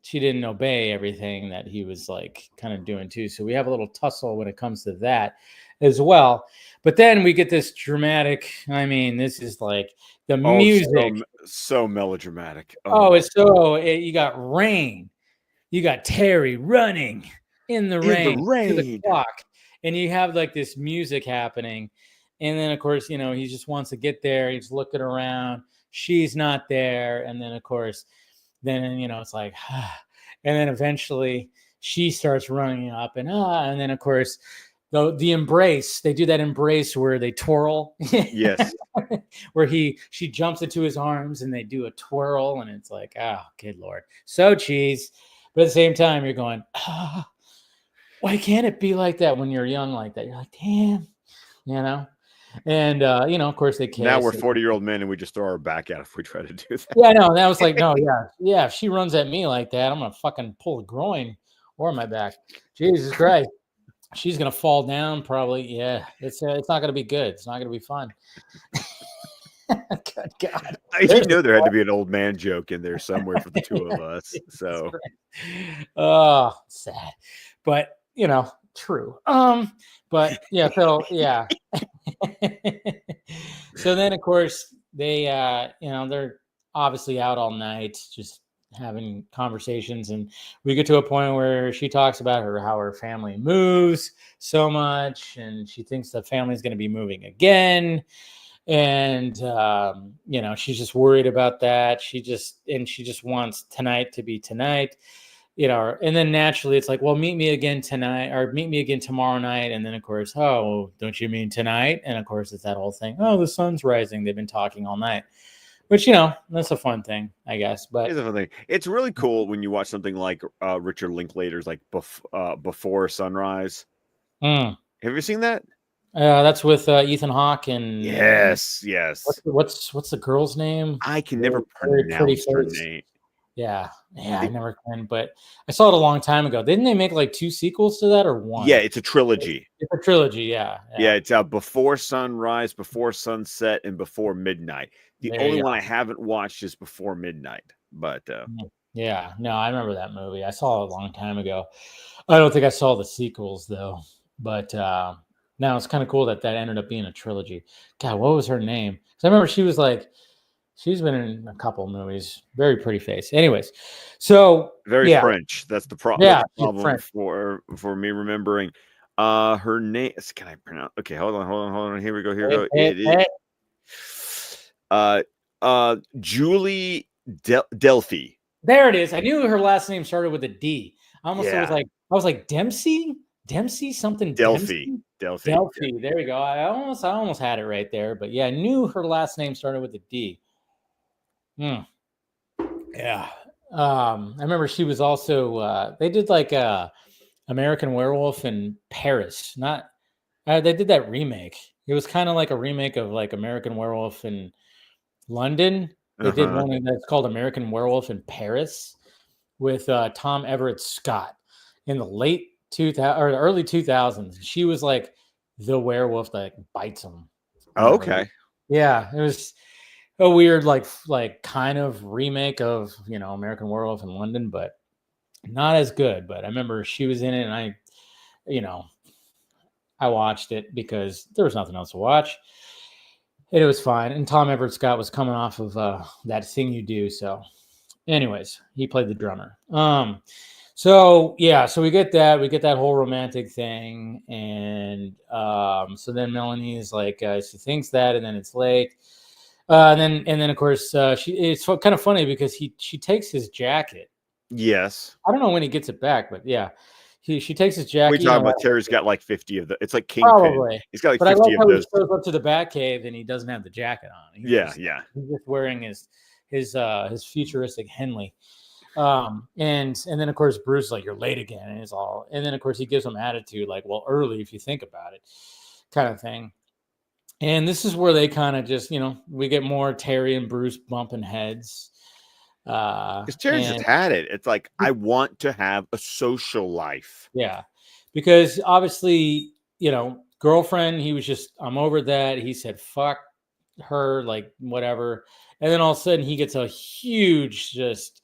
A: she didn't obey everything that he was like kind of doing too. So we have a little tussle when it comes to that as well. But then we get this dramatic. I mean, this is like the music,
B: so melodramatic.
A: You got rain, you got Terry running in the rain to the clock, and you have like this music happening, and then of course he just wants to get there. He's looking around, she's not there, and then of course then it's like and then eventually she starts running up, and then of course the embrace, they do that embrace where they twirl.
B: Yes.
A: Where she jumps into his arms and they do a twirl, and it's like, oh good Lord, so cheese. But at the same time, you're going, why can't it be like that when you're young like that? You're like, damn, And, of course, they kiss.
B: Now we're 40-year-old men, and we just throw our back out if we try to do that.
A: Yeah, no, that was like, no, yeah. If she runs at me like that, I'm going to fucking pull a groin or my back. Jesus Christ. She's going to fall down probably. Yeah, it's not going to be good. It's not going to be fun. Good God.
B: I didn't know there had to be an old man joke in there somewhere for the two of us. So,
A: oh, sad, but true. But yeah, so yeah. So then, of course, they, they're obviously out all night, just having conversations, and we get to a point where she talks about how her family moves so much, and she thinks the family's going to be moving again. And she's just worried about that. She just wants tonight to be tonight, and then naturally it's like, well, meet me again tonight, or meet me again tomorrow night. And then of course, oh, don't you mean tonight? And of course it's that whole thing, oh, the sun's rising. They've been talking all night, which that's a fun thing, I guess. But
B: it's a fun thing. It's really cool when you watch something like Richard Linklater's like Before Sunrise. Have you seen that?
A: That's with Ethan Hawke and
B: yes.
A: What's the girl's name?
B: I can never pronounce her name.
A: Yeah, I never can. But I saw it a long time ago. Didn't they make like 2 sequels to that, or 1?
B: Yeah, it's a trilogy.
A: It's a trilogy. Yeah.
B: It's Before Sunrise, Before Sunset, and Before Midnight. The only one I haven't watched is Before Midnight. But
A: yeah, no, I remember that movie. I saw it a long time ago. I don't think I saw the sequels though. But Now it's kind of cool that ended up being a trilogy. God, what was her name? Because I remember she's been in a couple of movies. Very pretty face. Anyways, so
B: Very
A: yeah,
B: French. That's the
A: yeah, she's
B: problem
A: French.
B: for me remembering. Her name. Can I pronounce? Okay, hold on. Here we go. It is. Julie Delphi.
A: There it is. I knew her last name started with a D. I
B: Yeah.
A: was like Dempsey, something
B: Delphi.
A: Delphi. There we go. I almost had it right there, but yeah, I knew her last name started with a D. Yeah. I remember she was also. They did like American Werewolf in Paris. Not. They did that remake. It was kind of like a remake of like American Werewolf in London. They did
B: Uh-huh.
A: one that's called American Werewolf in Paris with Tom Everett Scott in the late 2000 or early 2000s. She was like the werewolf that bites him.
B: Okay.
A: Yeah, it was a weird like kind of remake of American Werewolf in London, but not as good. But I remember she was in it, and you know I watched it because there was nothing else to watch. And it was fine. And Tom Everett Scott was coming off of That Thing You Do. So, anyways, he played the drummer. So yeah, so we get that whole romantic thing, and so then Melanie is like, she thinks that, and then it's late, and then of course it's kind of funny because she takes his jacket.
B: Yes.
A: I don't know when he gets it back, but yeah, she takes his
B: We
A: jacket.
B: talking about Terry's got like 50 of the. It's like Kingpin.
A: Probably,
B: He's got like
A: but I like
B: 50 of
A: how he
B: those.
A: shows up to the Batcave and he doesn't have the jacket on. He's just wearing his futuristic Henley. And then of course Bruce is like, you're late again, and then of course he gives him attitude like, well, early if you think about it, kind of thing. And this is where they kind of just we get more Terry and Bruce bumping heads.
B: Because Terry's just had it. It's like, I want to have a social life.
A: Yeah, because obviously girlfriend, he was just, I'm over that. He said fuck her, like whatever, and then all of a sudden he gets a huge just,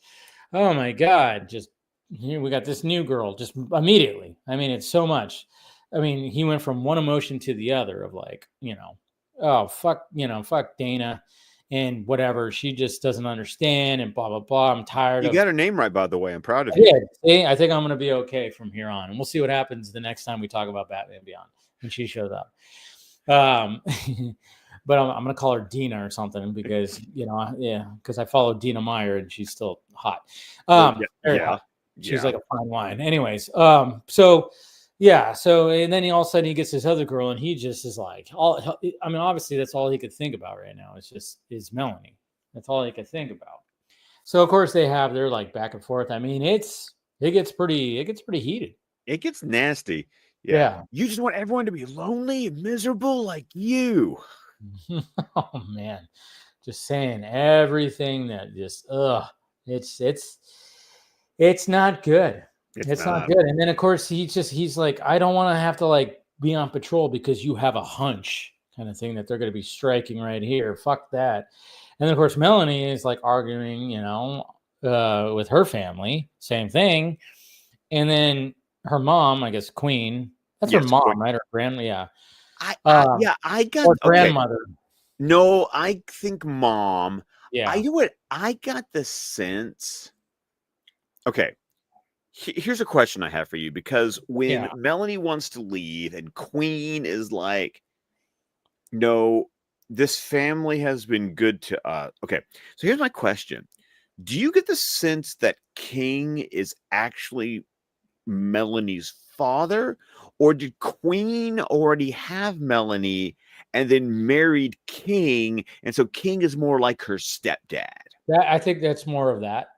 A: oh my god, just here we got this new girl just immediately. I mean, it's so much. I mean, he went from one emotion to the other of like, oh fuck, fuck Dana and whatever. She just doesn't understand and blah blah blah. I'm tired
B: You
A: of.
B: got her name right, by the way. I'm proud of you.
A: Yeah, see, I think I'm gonna be okay from here on, and we'll see what happens the next time we talk about Batman Beyond when she shows up. But I'm gonna call her Dina or something because because I follow Dina Meyer and she's still hot. Very hot. She's like a fine wine. Anyways, so yeah, so and then all of a sudden he gets this other girl and he just is like, I mean, obviously that's all he could think about right now. Is Melanie. That's all he could think about. So of course they're like back and forth. I mean, it gets pretty heated.
B: It gets nasty.
A: Yeah.
B: You just want everyone to be lonely and miserable like you.
A: Oh man, just saying everything that just it's not good. It's not good. And then of course he's like, I don't want to have to like be on patrol because you have a hunch kind of thing that they're going to be striking right here. Fuck that. And then of course Melanie is like arguing, with her family, same thing. And then her mom, I guess Queen, that's her mom, Queen. Right? Her grandma, yeah.
B: I got
A: or grandmother.
B: No, I think mom.
A: Yeah.
B: I know what I got the sense. Okay. Here's a question I have for you, because when Melanie wants to leave and Queen is like, no, this family has been good to us. Okay. So here's my question. Do you get the sense that King is actually Melanie's father, or did Queen already have Melanie and then married King, and so King is more like her stepdad?
A: I think that's more of that.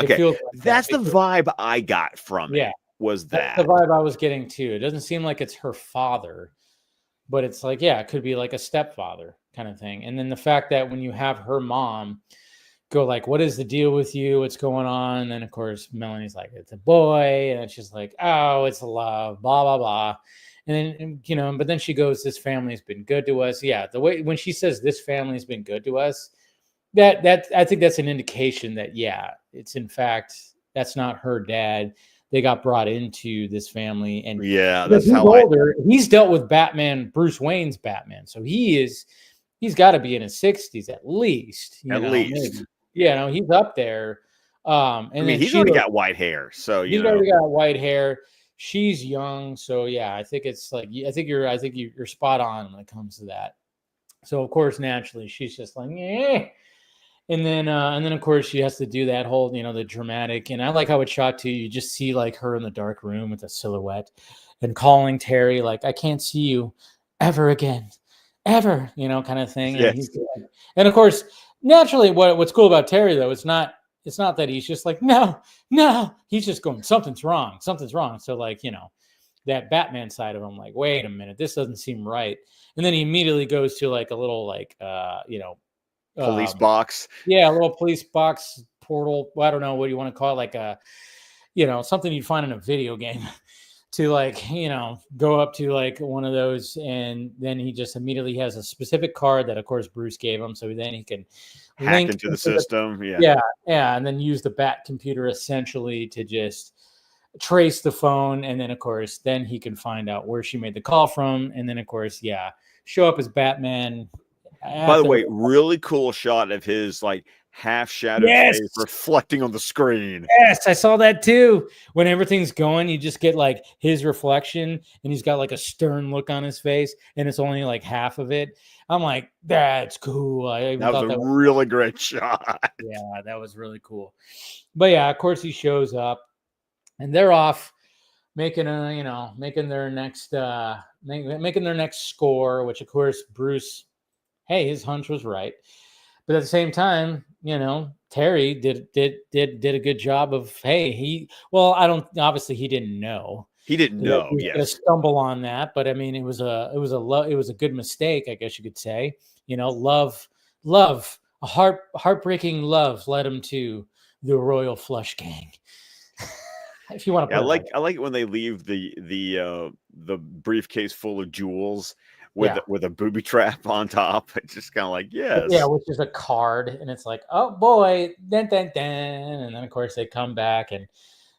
B: Okay, like that's the vibe I got from it. Was that
A: the vibe I was getting too? It doesn't seem like it's her father, but it's like, it could be like a stepfather kind of thing. And then the fact that when you have her mom go like, what is the deal with you? What's going on? And then of course Melanie's like, it's a boy, and she's like, oh, it's love, blah blah blah. And then but then she goes, this family's been good to us. Yeah, the way when she says this family's been good to us, that I think that's an indication that it's in fact that's not her dad. they got brought into this family. And
B: Yeah,
A: because
B: that's
A: he's
B: how I.
A: older, he's dealt with Batman, Bruce Wayne's Batman. So he's got to be in his 60s at least,
B: At least.
A: maybe. He's up there. And
B: I mean,
A: then
B: he's already got white hair, so
A: he's already got white hair. She's young, so yeah, I think it's like I think you're spot on when it comes to that. So of course, naturally, she's just like, eh. And then of course she has to do that whole, the dramatic. And I like how it's shot too. You just see like her in the dark room with a silhouette, and calling Terry like, "I can't see you ever again, ever," kind of thing. And
B: Yes.
A: and of course, naturally, what's cool about Terry though, it's not that he's just like, no, he's just going, something's wrong. So like, that Batman side of him, like, wait a minute, this doesn't seem right. And then he immediately goes to like a little like,
B: Police box.
A: Yeah, a little police box portal. I don't know what you want to call it, like a, something you'd find in a video game. To like, go up to like one of those, and then he just immediately has a specific card that of course Bruce gave him, so then he can
B: hack into the system. Yeah,
A: and then use the Bat computer essentially to just trace the phone, and then of course then he can find out where she made the call from, and then of course show up as Batman.
B: By the way, really cool shot of his like half shadowed face reflecting on the screen.
A: Yes, I saw that too. When everything's going, you just get like his reflection, and he's got like a stern look on his face, and it's only like half of it. I'm like, that's cool.
B: That was a really great shot.
A: Yeah, that was really cool. But yeah, of course he shows up, and they're off making their next score, which of course Bruce, hey, his hunch was right. But at the same time, Terry did a good job of, hey, obviously he didn't know.
B: He didn't know.
A: He was gonna stumble on that, but I mean, it was a good mistake, I guess you could say. Love, a heartbreaking love led him to the Royal Flush Gang. If you want to,
B: I like it when they leave the briefcase full of jewels with a booby trap on top. It's just kind of like, yes.
A: Yeah, which is a card, and it's like, oh boy, and then of course they come back, and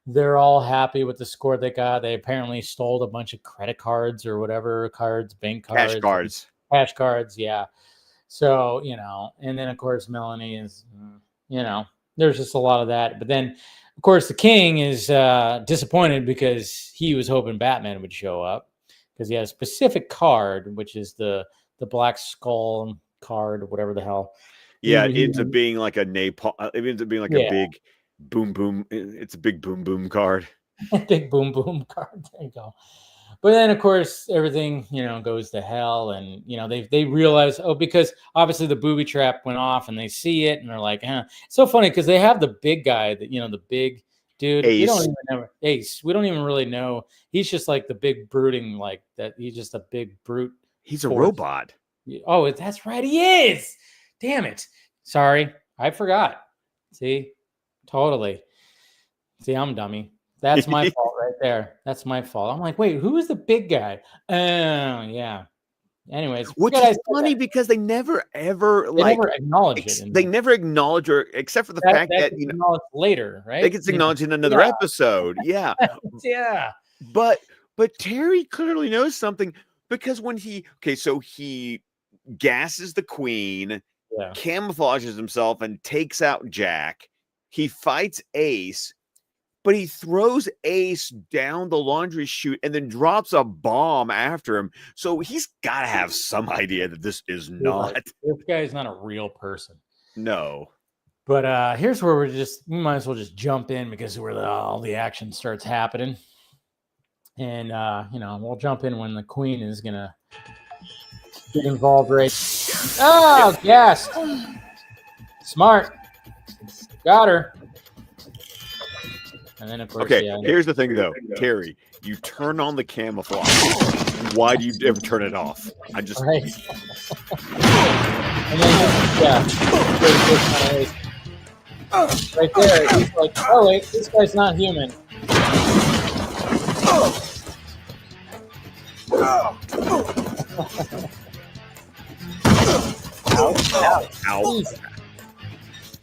A: they're all happy with the score they got. They apparently stole a bunch of credit cards or whatever cards, bank cards, cash cards. Yeah. So, and then of course Melanie is, there's just a lot of that. But then of course the king is disappointed because he was hoping Batman would show up, because he had a specific card, which is the Black Skull card, or whatever the hell.
B: Yeah, it ends up being like a napalm. It ends up being like a big boom boom. It's a big boom boom card.
A: Big boom boom card. There you go. But then of course everything goes to hell, and they realize, because obviously the booby trap went off, and they see it, and they're like, It's so funny because they have the big guy that the big dude,
B: Ace.
A: We don't even know Ace. We don't even really know. He's just like the big brooding, like that. He's just a big brute.
B: He's a robot.
A: Oh, that's right. He is. Damn it. Sorry, I forgot. See, totally. See, I'm dummy. That's my fault right there. That's my fault. I'm like, wait, who is the big guy? Oh, yeah. Anyways,
B: which is funny because they never ever
A: never acknowledge it.
B: They never acknowledge her, except for the fact that
A: later, right?
B: They get acknowledged in another episode. Yeah.
A: Yeah.
B: But Terry clearly knows something, because when he gasses the Queen, camouflages himself, and takes out Jack. He fights Ace, but he throws Ace down the laundry chute and then drops a bomb after him. So he's got to have some idea that this is not.
A: This guy's not a real person.
B: No.
A: But here's where we might as well just jump in, because where all the action starts happening. And, we'll jump in when the Queen is going to get involved, right? Oh, yes. Smart. Got her. And then, of course,
B: here's the thing, though. Terry, you turn on the camouflage. Why do you ever turn it off? I just...
A: Right. And then, right there, he's like, oh, wait, this guy's not human. Ow.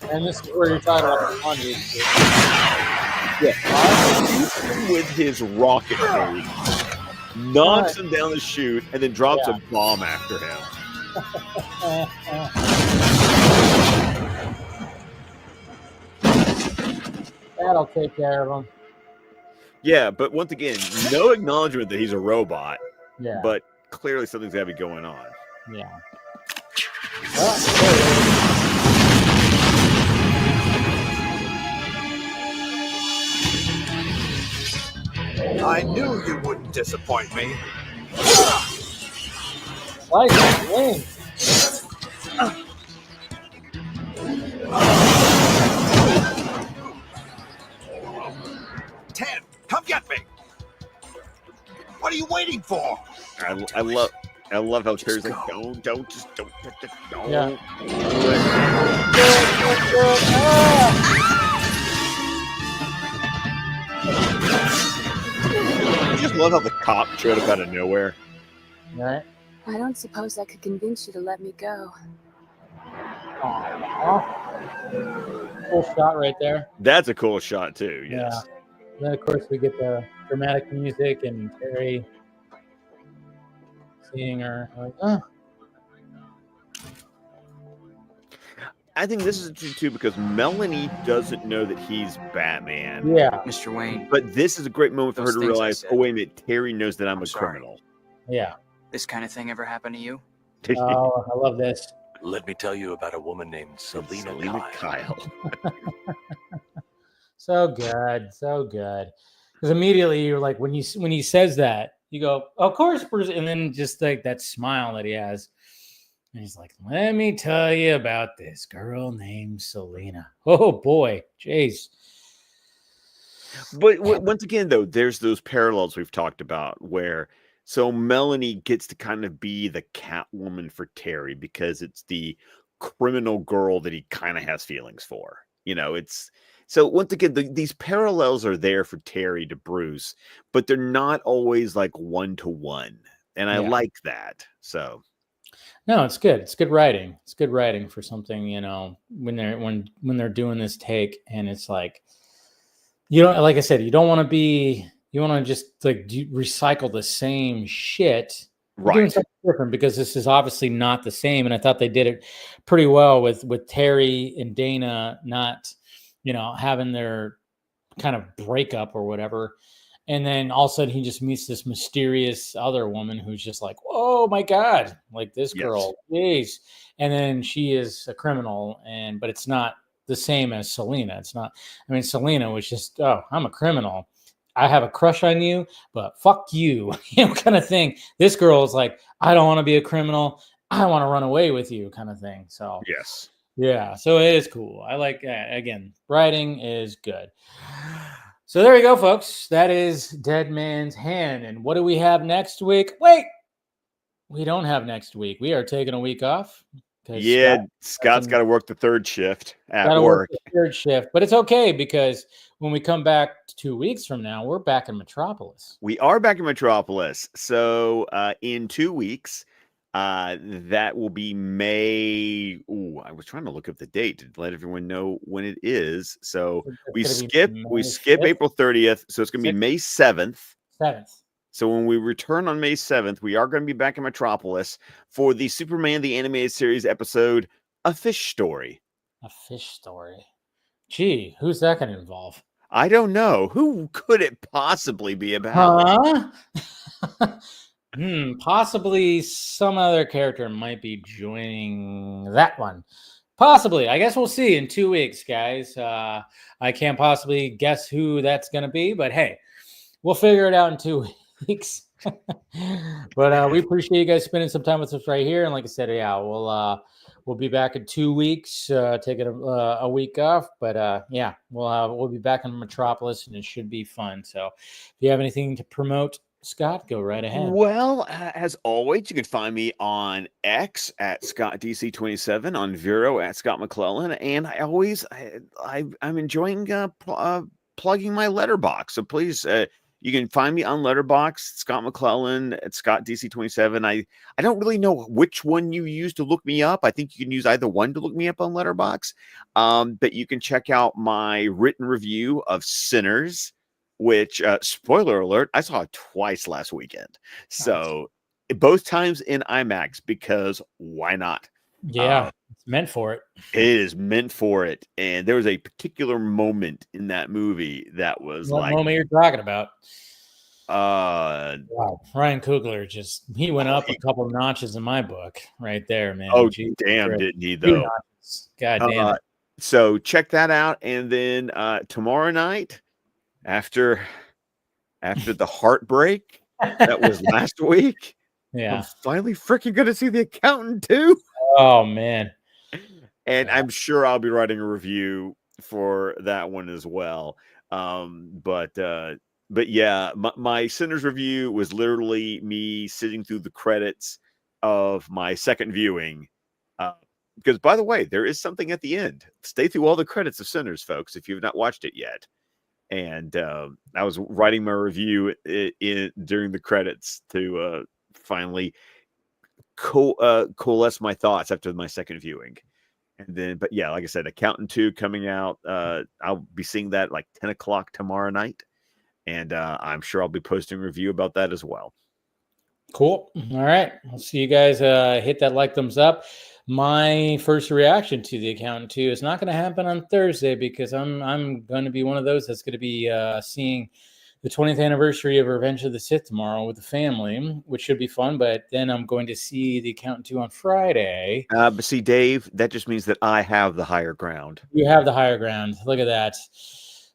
A: And this is where you're talking about the laundry.
B: Shoots him with his rocket booty, knocks him down the chute, and then drops a bomb after him.
A: That'll take care of him.
B: Yeah, but once again, no acknowledgement that he's a robot.
A: Yeah.
B: But clearly something's got to be going on.
A: Yeah.
C: I knew you wouldn't disappoint me.
A: Like wing.
C: Ted, come get me. What are you waiting for?
B: I love how Terry's like, don't.
A: Yeah.
B: I just love how the cop showed up out of nowhere.
A: Right.
D: I don't suppose I could convince you to let me go.
A: Cool shot right there.
B: That's a cool shot too. Yes.
A: Yeah. Then of course we get the dramatic music and Terry seeing her. Like,
B: I think this is true too because Melanie doesn't know that he's Batman.
A: Yeah.
E: Mr. Wayne.
B: But this is a great moment for her
E: Those
B: to
E: things I
B: realize,
E: said.
B: oh wait a minute, Terry knows that I'm a
E: sorry.
B: criminal.
A: Yeah.
E: This kind of thing ever happened to you?
A: Oh, I love this.
F: Let me tell you about a woman named Selena Kyle.
A: So good, so good. Because immediately you're like, when he says that, you go, of course, Bruce, and then just like that smile that he has, and he's like, let me tell you about this girl named Selena. Oh boy, jeez.
B: But once again, though, there's those parallels we've talked about where so Melanie gets to kind of be the Catwoman for Terry because it's the criminal girl that he kind of has feelings for. You know, it's so once again, these parallels are there for Terry to Bruce, but they're not always like one-to-one. And I like that. So
A: no, it's good. It's good writing. It's good writing for something, you know, when they're doing this take, and it's like, you know, like I said, you don't want to be, you want to just like recycle the same shit. You're doing something different because this is obviously not the same. And I thought they did it pretty well with Terry and Dana not, you know, having their kind of breakup or whatever. And then all of a sudden he just meets this mysterious other woman who's just like, oh my God, like this girl, please. And then she is a criminal, but it's not the same as Selena. It's not, I mean, Selena was just, oh, I'm a criminal. I have a crush on you, but fuck you, you know, kind of thing. This girl is like, I don't want to be a criminal. I want to run away with you, kind of thing. So
B: yes.
A: Yeah, so it is cool. I like, again, writing is good. So there you go, folks. That is Dead Man's Hand. And what do we have next week? Wait, we don't have next week. We are taking a week off.
B: Yeah, Scott's got to work the third shift at work.
A: Work the third shift, but it's okay because when we come back 2 weeks from now, we're back in Metropolis.
B: We are back in Metropolis. So in 2 weeks, that will be May. Ooh, I was trying to look up the date to let everyone know when it is. So we skip April 30th. So it's going to be May 7th.
A: 7th.
B: So when we return on May 7th, we are going to be back in Metropolis for the Superman the Animated Series episode, A Fish Story.
A: A Fish Story. Gee, who's that going to involve?
B: I don't know. Who could it possibly be about?
A: Huh? Possibly some other character might be joining that one. Possibly. I guess we'll see in 2 weeks, guys. I can't possibly guess who that's going to be, but hey, we'll figure it out in 2 weeks. But we appreciate you guys spending some time with us right here. And like I said, yeah, we'll be back in 2 weeks, taking a week off. But yeah, we'll be back in Metropolis, and it should be fun. So if you have anything to promote, Scott, go right ahead.
B: Well, as always, you can find me on X at ScottDC27, on Vero at Scott McClellan, and I'm enjoying plugging my letterbox. So please, You can find me on Letterboxd, Scott McClellan at Scott DC27. I don't really know which one you use to look me up. I think you can use either one to look me up on Letterboxd. But you can check out my written review of Sinners, which spoiler alert, I saw it twice last weekend. So both times in IMAX, because why not?
A: Yeah, it's meant for it.
B: It is meant for it. And there was a particular moment in that movie that was
A: What
B: like,
A: moment you're talking about?
B: wow,
A: Ryan Coogler he went up a couple notches in my book right there, man.
B: oh,
A: Jeez,
B: damn, didn't he,
A: 2
B: though?
A: notches. God damn it.
B: So check that out. And then tomorrow night, after the heartbreak that was last week,
A: Yeah.
B: I'm finally freaking going to see The Accountant too.
A: Oh, man.
B: And I'm sure I'll be writing a review for that one as well. But yeah, my Sinners review was literally me sitting through the credits of my second viewing. Because, by the way, there is something at the end. Stay through all the credits of Sinners, folks, if you've not watched it yet. And I was writing my review during the credits to finally coalesce my thoughts after my second viewing. And then, but yeah, like I said, Accountant 2 coming out. I'll be seeing that like 10 o'clock tomorrow night. And I'm sure I'll be posting a review about that as well.
A: Cool. All right. I'll see you guys. Hit that like, thumbs up. My first reaction to The Accountant 2 is not going to happen on Thursday because I'm going to be one of those that's going to be seeing the 20th anniversary of Revenge of the Sith tomorrow with the family, which should be fun. But then I'm going to see The Accountant 2 on Friday.
B: But see, Dave, that just means that I have the higher ground.
A: You have the higher ground. Look at that.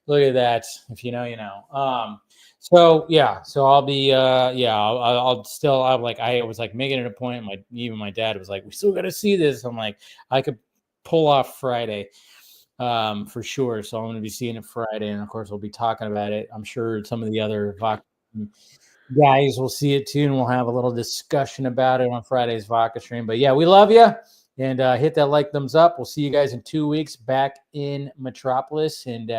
A: Look at that. If you know, you know. So yeah, so I'll be I'll still, I was like making it a point. Even my dad was like, we still got to see this. I'm like, I could pull off Friday for sure. So I'm going to be seeing it Friday, and of course we'll be talking about it. I'm sure some of the other guys will see it too, and we'll have a little discussion about it on Friday's Vodka stream. But yeah, we love you, and hit that like, thumbs up. We'll see you guys in 2 weeks back in Metropolis, and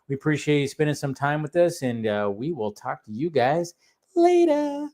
A: we appreciate you spending some time with us, and we will talk to you guys later.